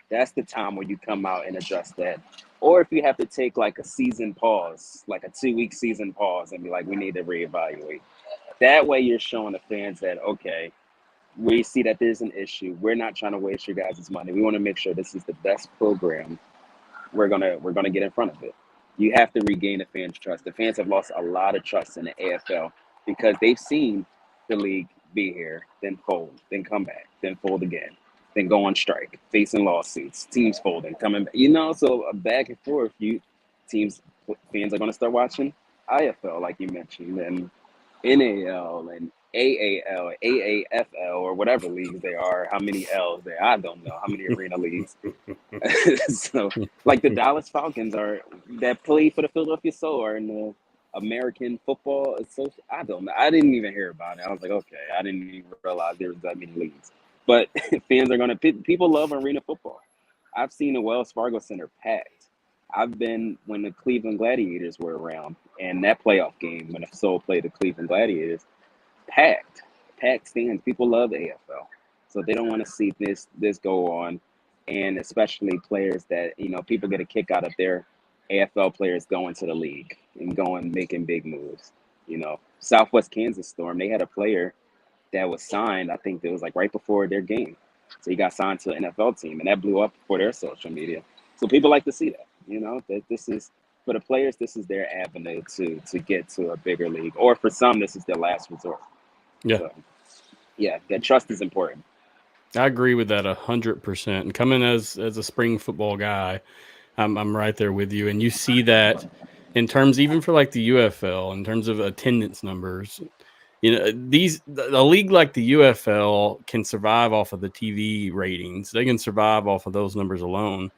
S2: that's the time where you come out and address that. Or if you have to take like a season pause, like a 2 week season pause, and be like, we need to reevaluate. That way, you're showing the fans that, okay, we see that there's an issue. We're not trying to waste your guys' money. We want to make sure this is the best program. We're gonna get in front of it. You have to regain the fans' trust. The fans have lost a lot of trust in the AFL because they've seen the league be here, then fold, then come back, then fold again, then go on strike, facing lawsuits, teams folding, coming back. So back and forth. Teams fans are gonna start watching IFL like you mentioned, and NAL and AAL, AAFL, or whatever leagues they are. How many L's there? I don't know. How many arena leagues? So, like the Dallas Falcons are that play for the Philadelphia Soul are in the American Football Association. I don't know. I didn't even hear about it. I was like, okay, I didn't even realize there was that many leagues. But fans are people love arena football. I've seen the Wells Fargo Center packed. I've been when the Cleveland Gladiators were around, and that playoff game when the Soul played the Cleveland Gladiators, packed, packed stands. People love the AFL, so they don't want to see this go on, and especially players that people get a kick out of their AFL players going to the league and going making big moves. Southwest Kansas Storm, they had a player that was signed. I think it was like right before their game, so he got signed to an NFL team, and that blew up for their social media. So people like to see that. That this is for the players. This is their avenue to get to a bigger league, or for some, this is their last resort.
S1: Yeah,
S2: So yeah, that trust is important.
S1: I agree with that 100%. And coming as a spring football guy, I'm right there with you. And you see that in terms even for like the UFL, in terms of attendance numbers. A league like the UFL can survive off of the TV ratings. They can survive off of those numbers alone.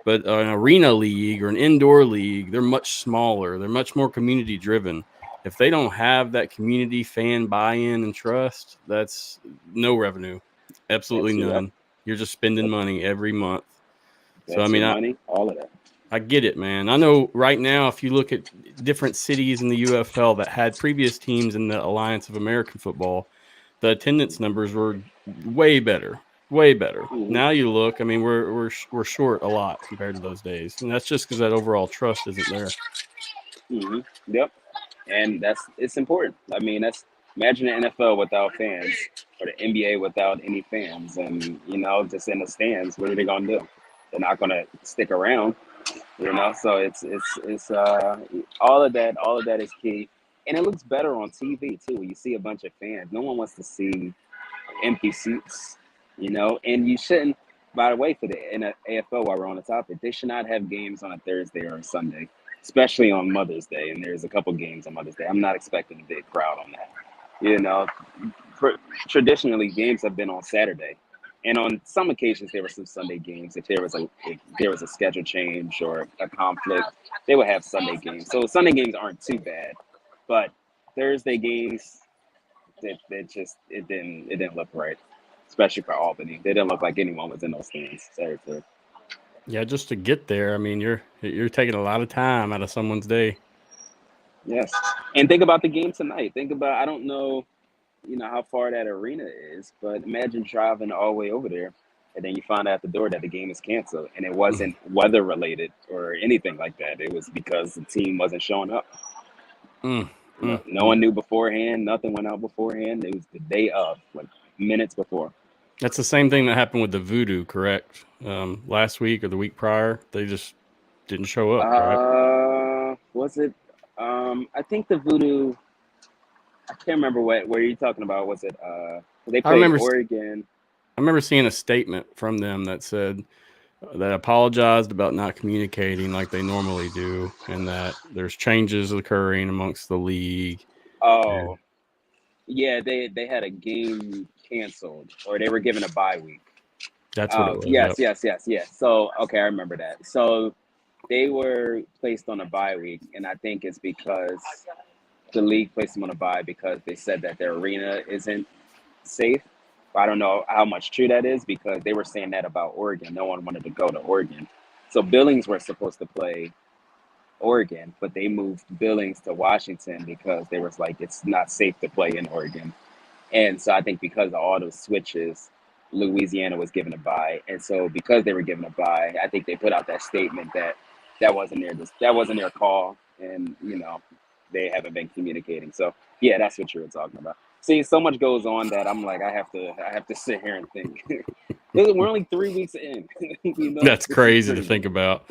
S1: But an arena league or an indoor league, they're much smaller. They're much more community driven. If they don't have that community fan buy-in and trust, that's no revenue. Absolutely
S2: That's yep,
S1: none. You're just spending
S2: yep.
S1: money every month. So I
S2: That's
S1: mean,
S2: your
S1: I
S2: money, all of that.
S1: I get it, man. I know right now, if you look at different cities in the UFL that had previous teams in the Alliance of American Football, the attendance numbers were way better, way better.
S2: Hmm.
S1: Now you look, I mean, we're short a lot compared to those days, and that's just because that overall trust isn't there.
S2: Hmm. Yep, and it's important. I mean, that's imagine the NFL without fans, or the NBA without any fans, and just in the stands. What are they gonna do? They're not gonna stick around. So it's all of that. All of that is key, and it looks better on TV too. When you see a bunch of fans, no one wants to see empty seats. And you shouldn't. by the way, for the AFL, while we're on the topic, they should not have games on a Thursday or a Sunday, especially on Mother's Day. And there's a couple games on Mother's Day. I'm not expecting a big crowd on that. You know, traditionally games have been on Saturday, and on some occasions there were some Sunday games. If there was a schedule change or a conflict, they would have Sunday games. So Sunday games aren't too bad, but Thursday games, it didn't look right, especially for Albany. They didn't look like anyone was in those stands. Seriously.
S1: Yeah, just to get there, I mean, you're taking a lot of time out of someone's day.
S2: Yes, and think about the game tonight. Think about, I don't know, how far that arena is, but imagine driving all the way over there, and then you find out at the door that the game is canceled, and it wasn't weather related or anything like that. It was because the team wasn't showing up. No one knew beforehand. Nothing went out beforehand. It was the day of, like minutes before.
S1: That's the same thing that happened with the Voodoo, correct? Last week or the week prior, they just didn't show up, right?
S2: Was it? I think the Voodoo. I can't remember where you're talking about. Was it? They played Oregon.
S1: I remember seeing a statement from them that said that apologized about not communicating like they normally do, and that there's changes occurring amongst the league.
S2: Oh, yeah, they had a game canceled, or they were given a bye week.
S1: That's what it was.
S2: Yes. So, okay, I remember that. So they were placed on a bye week, and I think it's because the league placed them on a bye because they said that their arena isn't safe. I don't know how much true that is because they were saying that about Oregon. No one wanted to go to Oregon. So Billings were supposed to play Oregon, but they moved Billings to Washington because they was like, it's not safe to play in Oregon. And so I think because of all those switches, Louisiana was given a bye. And so because they were given a bye, I think they put out that statement that that wasn't their call. And, they haven't been communicating. So yeah, that's what you were talking about. See, so much goes on that I'm like, I have to sit here and think. We're only 3 weeks in.
S1: That's crazy to think about.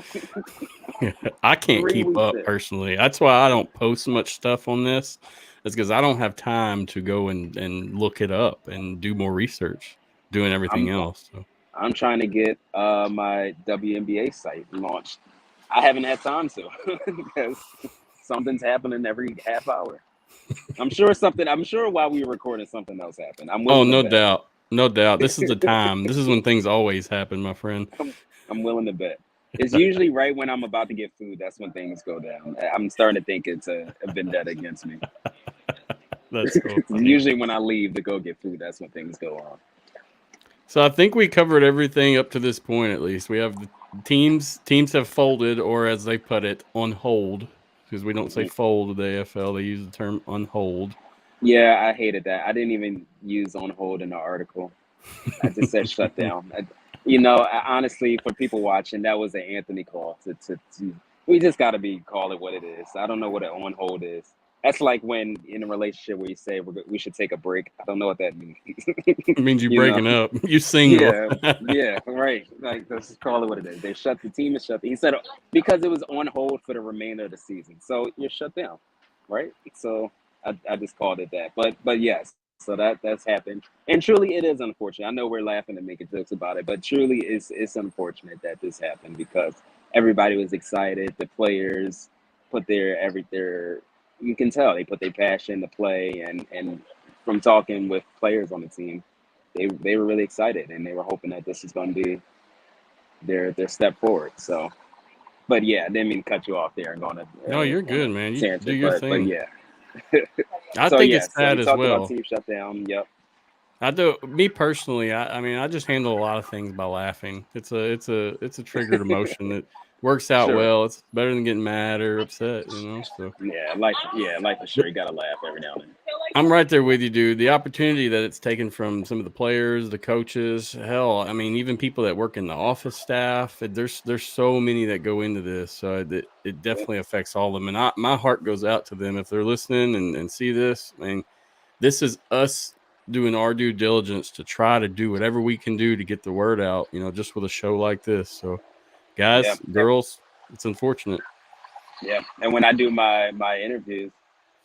S1: I can't keep up personally. That's why I don't post much stuff on this. It's because I don't have time to go and look it up and do more research, doing everything else. So.
S2: I'm trying to get my WNBA site launched. I haven't had time to because something's happening every half hour. I'm sure while we were recording, something else happened.
S1: No doubt. No doubt. This is the time. This is when things always happen, my friend.
S2: I'm willing to bet. It's usually right when I'm about to get food. That's when things go down. I'm starting to think it's a vendetta against me.
S1: That's so funny.
S2: Usually when I leave to go get food, that's when things go on.
S1: So I think we covered everything up to this point. At least we have the teams have folded, or as they put it, on hold. Because we don't say fold with the AFL, they use the term on hold.
S2: Yeah, I hated that. I didn't even use on hold in the article. I just said shut down. Honestly, for people watching, that was an Anthony call. We just got to call it what it is. I don't know what an on hold is. That's like when in a relationship where you say we should take a break. I don't know what that means.
S1: It means you're breaking up. You single.
S2: Yeah, right. Like, let's just call it what it is. The team is shut. He said because it was on hold for the remainder of the season. So you're shut down, right? So I just called it that. But yes, so that's happened. And truly it is unfortunate. I know we're laughing and making jokes about it, but truly it's unfortunate that this happened because everybody was excited. The players put their you can tell they put their passion to play, and from talking with players on the team, they were really excited and they were hoping that this is going to be their step forward. So, but yeah, I didn't mean to cut you off there and going to.
S1: No, you're good, man. You do your thing.
S2: But yeah.
S1: I think it's sad as well.
S2: About team shutdown. Yep.
S1: I do. Me personally, I mean, I just handle a lot of things by laughing. It's a triggered emotion that works out well. It's better than getting mad or upset, So
S2: life for sure. You gotta laugh every now and then.
S1: I'm right there with you, dude. The opportunity that it's taken from some of the players, the coaches, hell, I mean, even people that work in the office staff. There's so many that go into this, so it definitely affects all of them. And my heart goes out to them if they're listening and see this. I mean, this is us doing our due diligence to try to do whatever we can do to get the word out, just with a show like this. So guys, girls, it's unfortunate.
S2: Yeah. And when I do my interviews,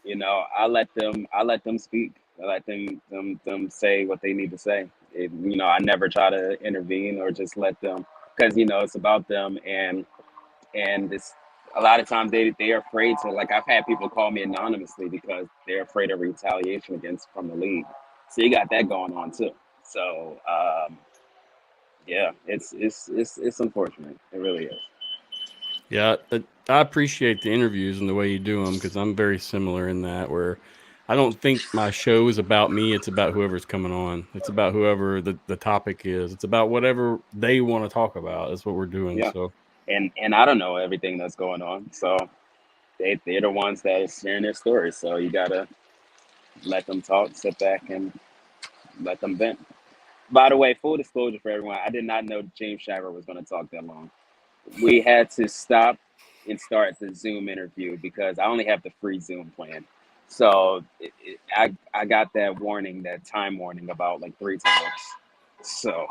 S2: I let them speak. I let them say what they need to say. I never try to intervene or just let them, because it's about them. And it's a lot of times they're afraid to, like, I've had people call me anonymously because they're afraid of retaliation against from the league. So you got that going on too. So yeah, it's unfortunate. It really is.
S1: Yeah, I appreciate the interviews and the way you do them, because I'm very similar in that, where I don't think my show is about me. It's about whoever's coming on. It's about whoever the topic is. It's about whatever they want to talk about. That's what we're doing.
S2: Yeah,
S1: So
S2: and I don't know everything that's going on. So they're the ones that are sharing their stories. So you gotta let them talk, sit back, and let them vent. By the way, full disclosure for everyone, I did not know James Shiver was going to talk that long. We had to stop and start the Zoom interview because I only have the free Zoom plan. So I got that warning, that time warning, about like 3 times. So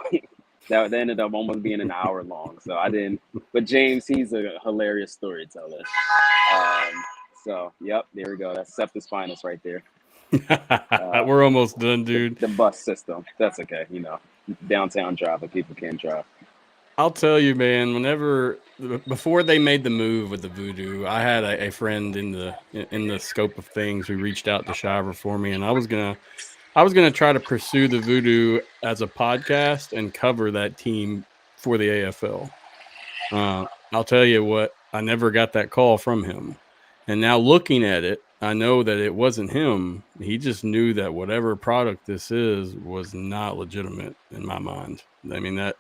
S2: that ended up almost being an hour long. So I didn't. But James, he's a hilarious storyteller. Um, so yep, there we go. That's Septus Finest right there.
S1: we're almost done,
S2: the,
S1: dude.
S2: the bus system. That's okay. Downtown drive, but people can't drive.
S1: I'll tell you, man, before they made the move with the voodoo, I had a friend in the scope of things who reached out to Shiver for me, and I was gonna try to pursue the voodoo as a podcast and cover that team for the AFL. I'll tell you what, I never got that call from him. And now looking at it, I know that it wasn't him. He just knew that whatever product this is was not legitimate in my mind. I mean,
S2: Yeah,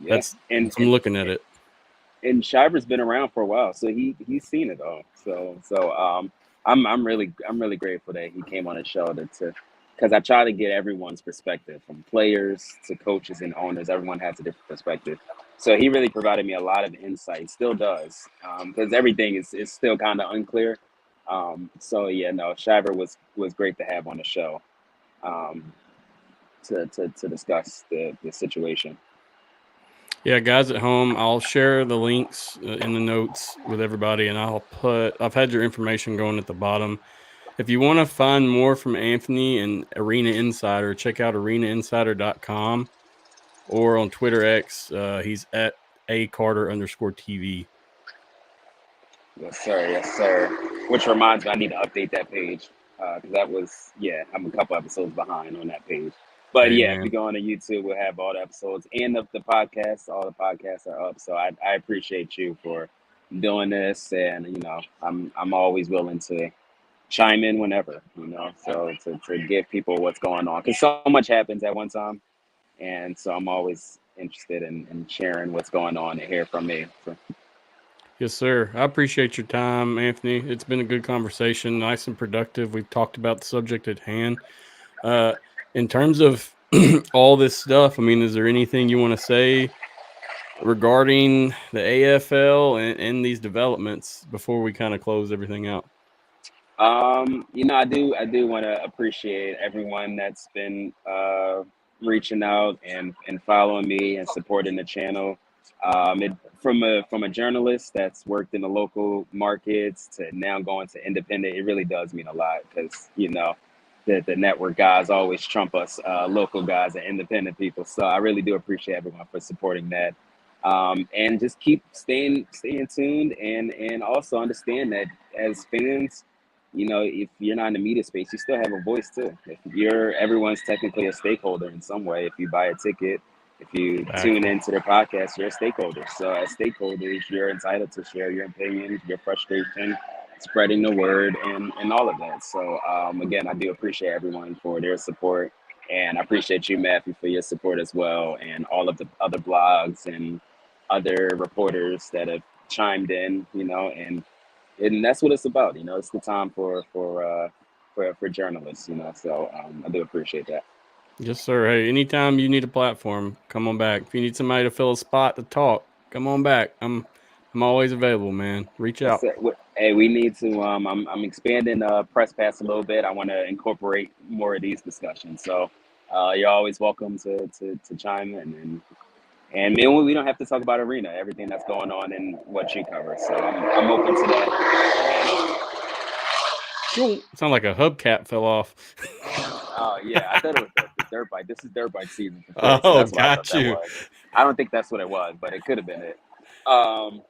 S1: that's I'm looking at it.
S2: and Shiver's been around for a while, so he's seen it all. So I'm really grateful that he came on the show to because I try to get everyone's perspective, from players to coaches and owners. Everyone has a different perspective. So he really provided me a lot of insight. Still does, because everything is still kind of unclear. So yeah, no, Shiver was great to have on the show, um, to discuss the situation.
S1: Yeah, guys at home, I'll share the links in the notes with everybody, and I've had your information going at the bottom. If you want to find more from Anthony and Arena Insider, check out arenainsider.com, or on Twitter X. He's at @acarter_TV.
S2: Yes, sir. Yes, sir. Which reminds me, I need to update that page, because that was, yeah, I'm a couple episodes behind on that page. But
S1: Hey,
S2: yeah, if you
S1: man.
S2: go on to YouTube, we'll have all the episodes and the podcasts. All the podcasts are up. So I appreciate you for doing this, and I'm always willing to chime in whenever, so to give people what's going on, because so much happens at one time, and so I'm always interested in sharing what's going on and hear from me. So,
S1: Yes, sir. I appreciate your time, Anthony. It's been a good conversation, nice and productive. We've talked about the subject at hand. Uh, in terms of all this stuff, I mean, is there anything you want to say regarding the AFL and these developments before we kind of close everything out?
S2: I do want to appreciate everyone that's been reaching out and following me and supporting the channel. It, from a journalist that's worked in the local markets to now going to independent, it really does mean a lot, because the network guys always trump us, local guys and independent people. So I really do appreciate everyone for supporting that. And just keep staying tuned, and also understand that as fans, if you're not in the media space, you still have a voice too. If everyone's technically a stakeholder in some way. If you buy a ticket, if you tune
S1: Exactly.
S2: into their podcast, you're a stakeholder. So as stakeholders, you're entitled to share your opinions, your frustration, spreading the word, and all of that. So again, I do appreciate everyone for their support, and I appreciate you, Matthew, for your support as well, and all of the other blogs and other reporters that have chimed in, and that's what it's about. It's the time for journalists. So I do appreciate that.
S1: Yes, sir. Hey, anytime you need a platform, come on back. If you need somebody to fill a spot to talk, come on back. I'm always available, man. Reach
S2: That's
S1: out.
S2: it. Hey, we need to. I'm expanding press pass a little bit. I want to incorporate more of these discussions. So you're always welcome to chime in, and then we don't have to talk about arena, everything that's going on and what you cover. So I'm open to that.
S1: Sound like a hubcap fell off.
S2: Oh yeah, I thought it was. dirt bike. This is dirt bike season for Philly, so
S1: Oh,
S2: that's what I thought
S1: got
S2: that
S1: you.
S2: was. I don't think that's what it was, but it could have been it. Um,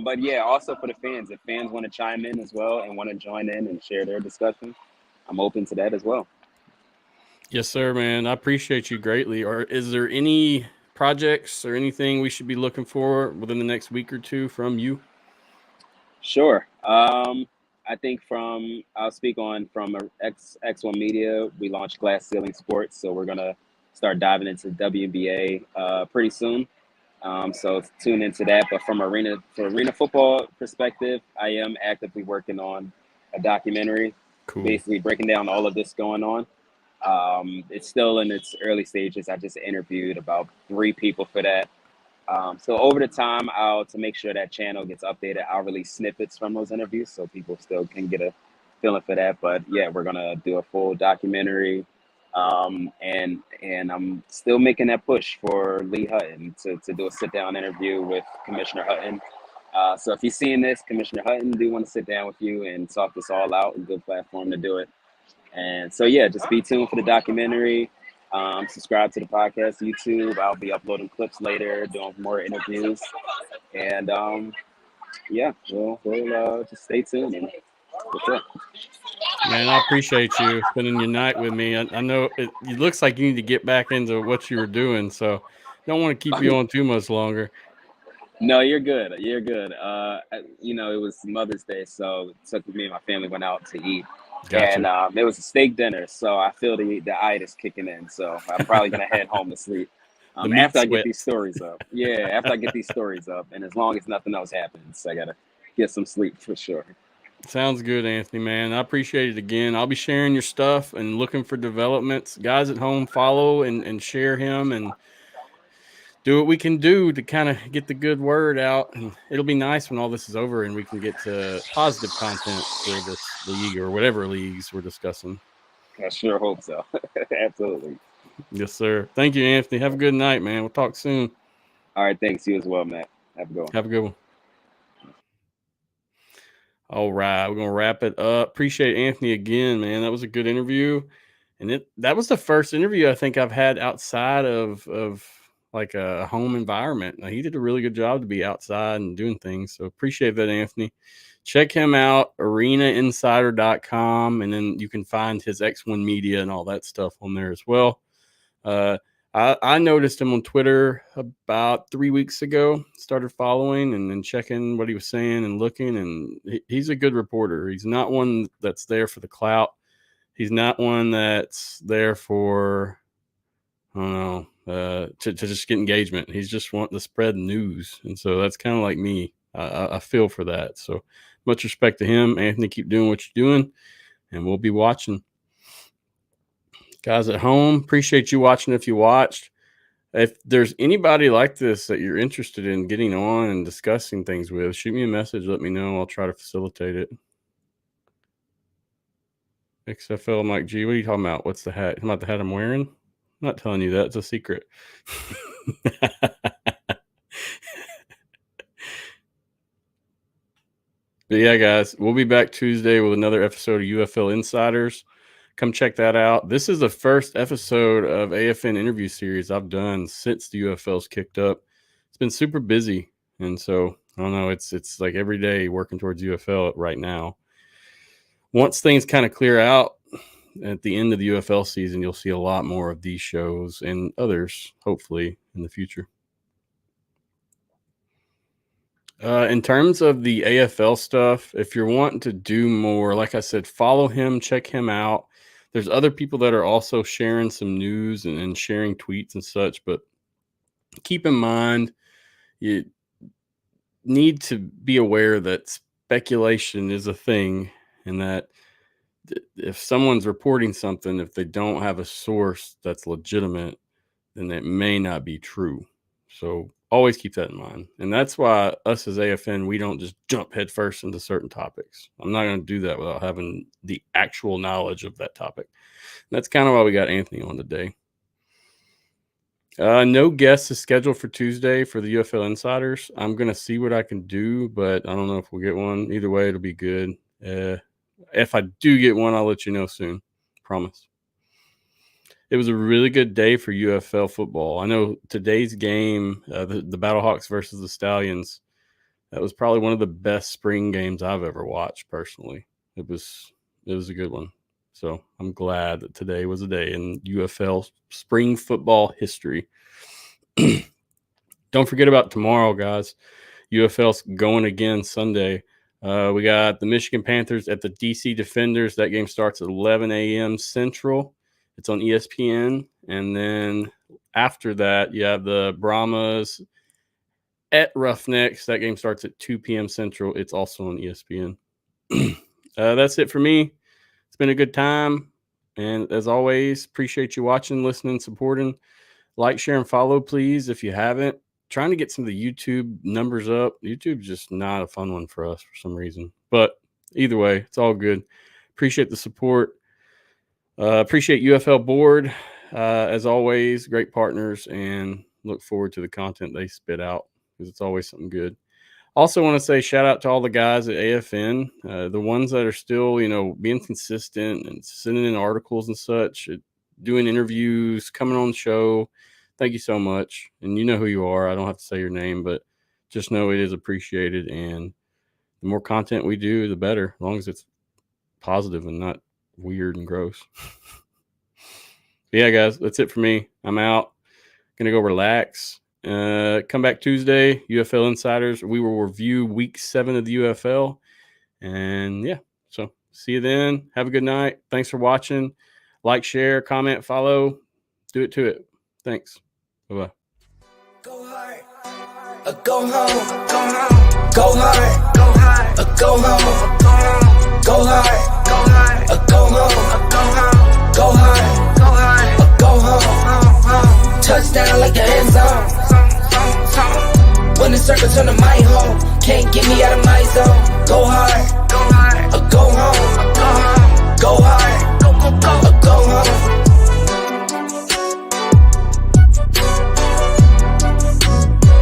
S2: but yeah, also for the fans, if fans want to chime in as well and want to join in and share their discussion, I'm open to that as well.
S1: Yes, sir, man. I appreciate you greatly. Or is there any projects or anything we should be looking for within the next week or two from you?
S2: Sure. I think I'll speak on from X1 Media. We launched Glass Ceiling Sports, so we're gonna start diving into WNBA pretty soon. So tune into that. But from arena football perspective, I am actively working on a documentary,
S1: Cool.
S2: basically breaking down all of this going on. It's still in its early stages. I just interviewed about 3 people for that. So over the time, to make sure that channel gets updated, I'll release snippets from those interviews so people still can get a feeling for that. But yeah, we're gonna do a full documentary, and I'm still making that push for Lee Hutton to do a sit down interview with Commissioner Hutton. So if you're seeing this, Commissioner Hutton do want to sit down with you and talk this all out. A good platform to do it. And so, yeah, just be tuned for the documentary. Subscribe to the podcast, YouTube. I'll be uploading clips later, doing more interviews. And yeah, we'll just stay tuned. And that's it.
S1: Man, I appreciate you spending your night with me. I know it looks like you need to get back into what you were doing, so don't want to keep you on too much longer.
S2: No, you're good. You're good. It was Mother's Day, so me and my family went out to eat, and
S1: Gotcha.
S2: it was a steak dinner. So I feel the itis kicking in. So I'm probably gonna head home to sleep
S1: The meat
S2: after I get these
S1: sweats.
S2: stories up. Yeah, after I get these stories up, and as long as nothing else happens, I gotta get some sleep for sure.
S1: Sounds good, Anthony, man. I appreciate it again. I'll be sharing your stuff and looking for developments. Guys at home, follow and share him and do what we can do to kind of get the good word out. And it'll be nice when all this is over and we can get to positive content for this league or whatever leagues we're discussing.
S2: I sure hope so. Absolutely.
S1: Yes, sir. Thank you, Anthony. Have a good night, man. We'll talk soon.
S2: All right, thanks you as well, Matt. Have a good one.
S1: Have a good one. All right, we're gonna wrap it up. Appreciate Anthony again, man. That was a good interview, and that was the first interview I think I've had outside of like a home environment. Now, he did a really good job to be outside and doing things. So appreciate that, Anthony. Check him out, arenainsider.com, and then you can find his X1 Media and all that stuff on there as well. I noticed him on Twitter about 3 weeks ago, started following and checking what he was saying and looking. And he's a good reporter. He's not one that's there for the clout. He's not one that's there for, I don't know, to just get engagement. He's just wanting to spread news. And so that's kind of like me. I feel for that. So much respect to him. Anthony, keep doing what you're doing, and we'll be watching. Guys at home, appreciate you watching if you watched. If there's anybody like this that you're interested in getting on and discussing things with, shoot me a message. Let me know. I'll try to facilitate it. XFL Mike G, what are you talking about? What's the hat? About the hat I'm wearing? I'm not telling you that. It's a secret. But yeah, guys, we'll be back Tuesday with another episode of UFL Insiders. Come check that out. This is the first episode of AFN Interview Series I've done since the UFL's kicked up. It's been super busy, and so I don't know. It's like every day working towards UFL right now. Once things kind of clear out at the end of the UFL season, you'll see a lot more of these shows and others, hopefully, in the future. In terms of the AFL stuff, if you're wanting to do more, like I said, follow him, check him out. There's other people that are also sharing some news and sharing tweets and such, but keep in mind, you need to be aware that speculation is a thing and that if someone's reporting something, if they don't have a source that's legitimate, then it may not be true. So always keep that in mind. And that's why us as AFN, we don't just jump headfirst into certain topics. I'm not going to do that without having the actual knowledge of that topic. And that's kind of why we got Anthony on today. No guest is scheduled for Tuesday for the UFL Insiders. I'm going to see what I can do, but I don't know if we'll get one. Either way, it'll be good. If I do get one, I'll let you know soon. Promise. It was a really good day for UFL football. I know today's game, the Battlehawks versus the Stallions, that was probably one of the best spring games I've ever watched personally. It was a good one. So I'm glad that today was a day in UFL spring football history. Don't forget about tomorrow, guys. UFL's going again Sunday. We got the Michigan Panthers at the DC Defenders. That game starts at 11 a.m. Central. It's on ESPN. And then after that, you have the Brahmas at Roughnecks. That game starts at 2 p.m. Central. It's also on ESPN. That's it for me. It's been a good time. And as always, appreciate you watching, listening, supporting. Like, share, and follow, please, if you haven't. Trying to get some of the YouTube numbers up. YouTube's just not a fun one for us for some reason. But either way, it's all good. Appreciate the support. Appreciate UFL Board. As always, great partners, and look forward to the content they spit out because it's always something good. Also want to say shout out to all the guys at AFN, the ones that are still, being consistent and sending in articles and such, doing interviews, coming on the show. Thank you so much. And you know who you are. I don't have to say your name, but just know it is appreciated. And the more content we do, the better, as long as it's positive and not weird and gross. Yeah, guys, that's it for me. I'm out. Gonna go relax. Come back Tuesday, UFL Insiders. We will review week 7 of the UFL. And yeah, so see you then. Have a good night. Thanks for watching. Like, share, comment, follow. Do it to it. Thanks. Bye-bye.
S3: Go hard, go home, go home, go hard, go hard, go home, go hard, go hard, go home, go hard, go hard, go home, touchdown like the end zone. When the circle turn to my home, can't get me out of my zone.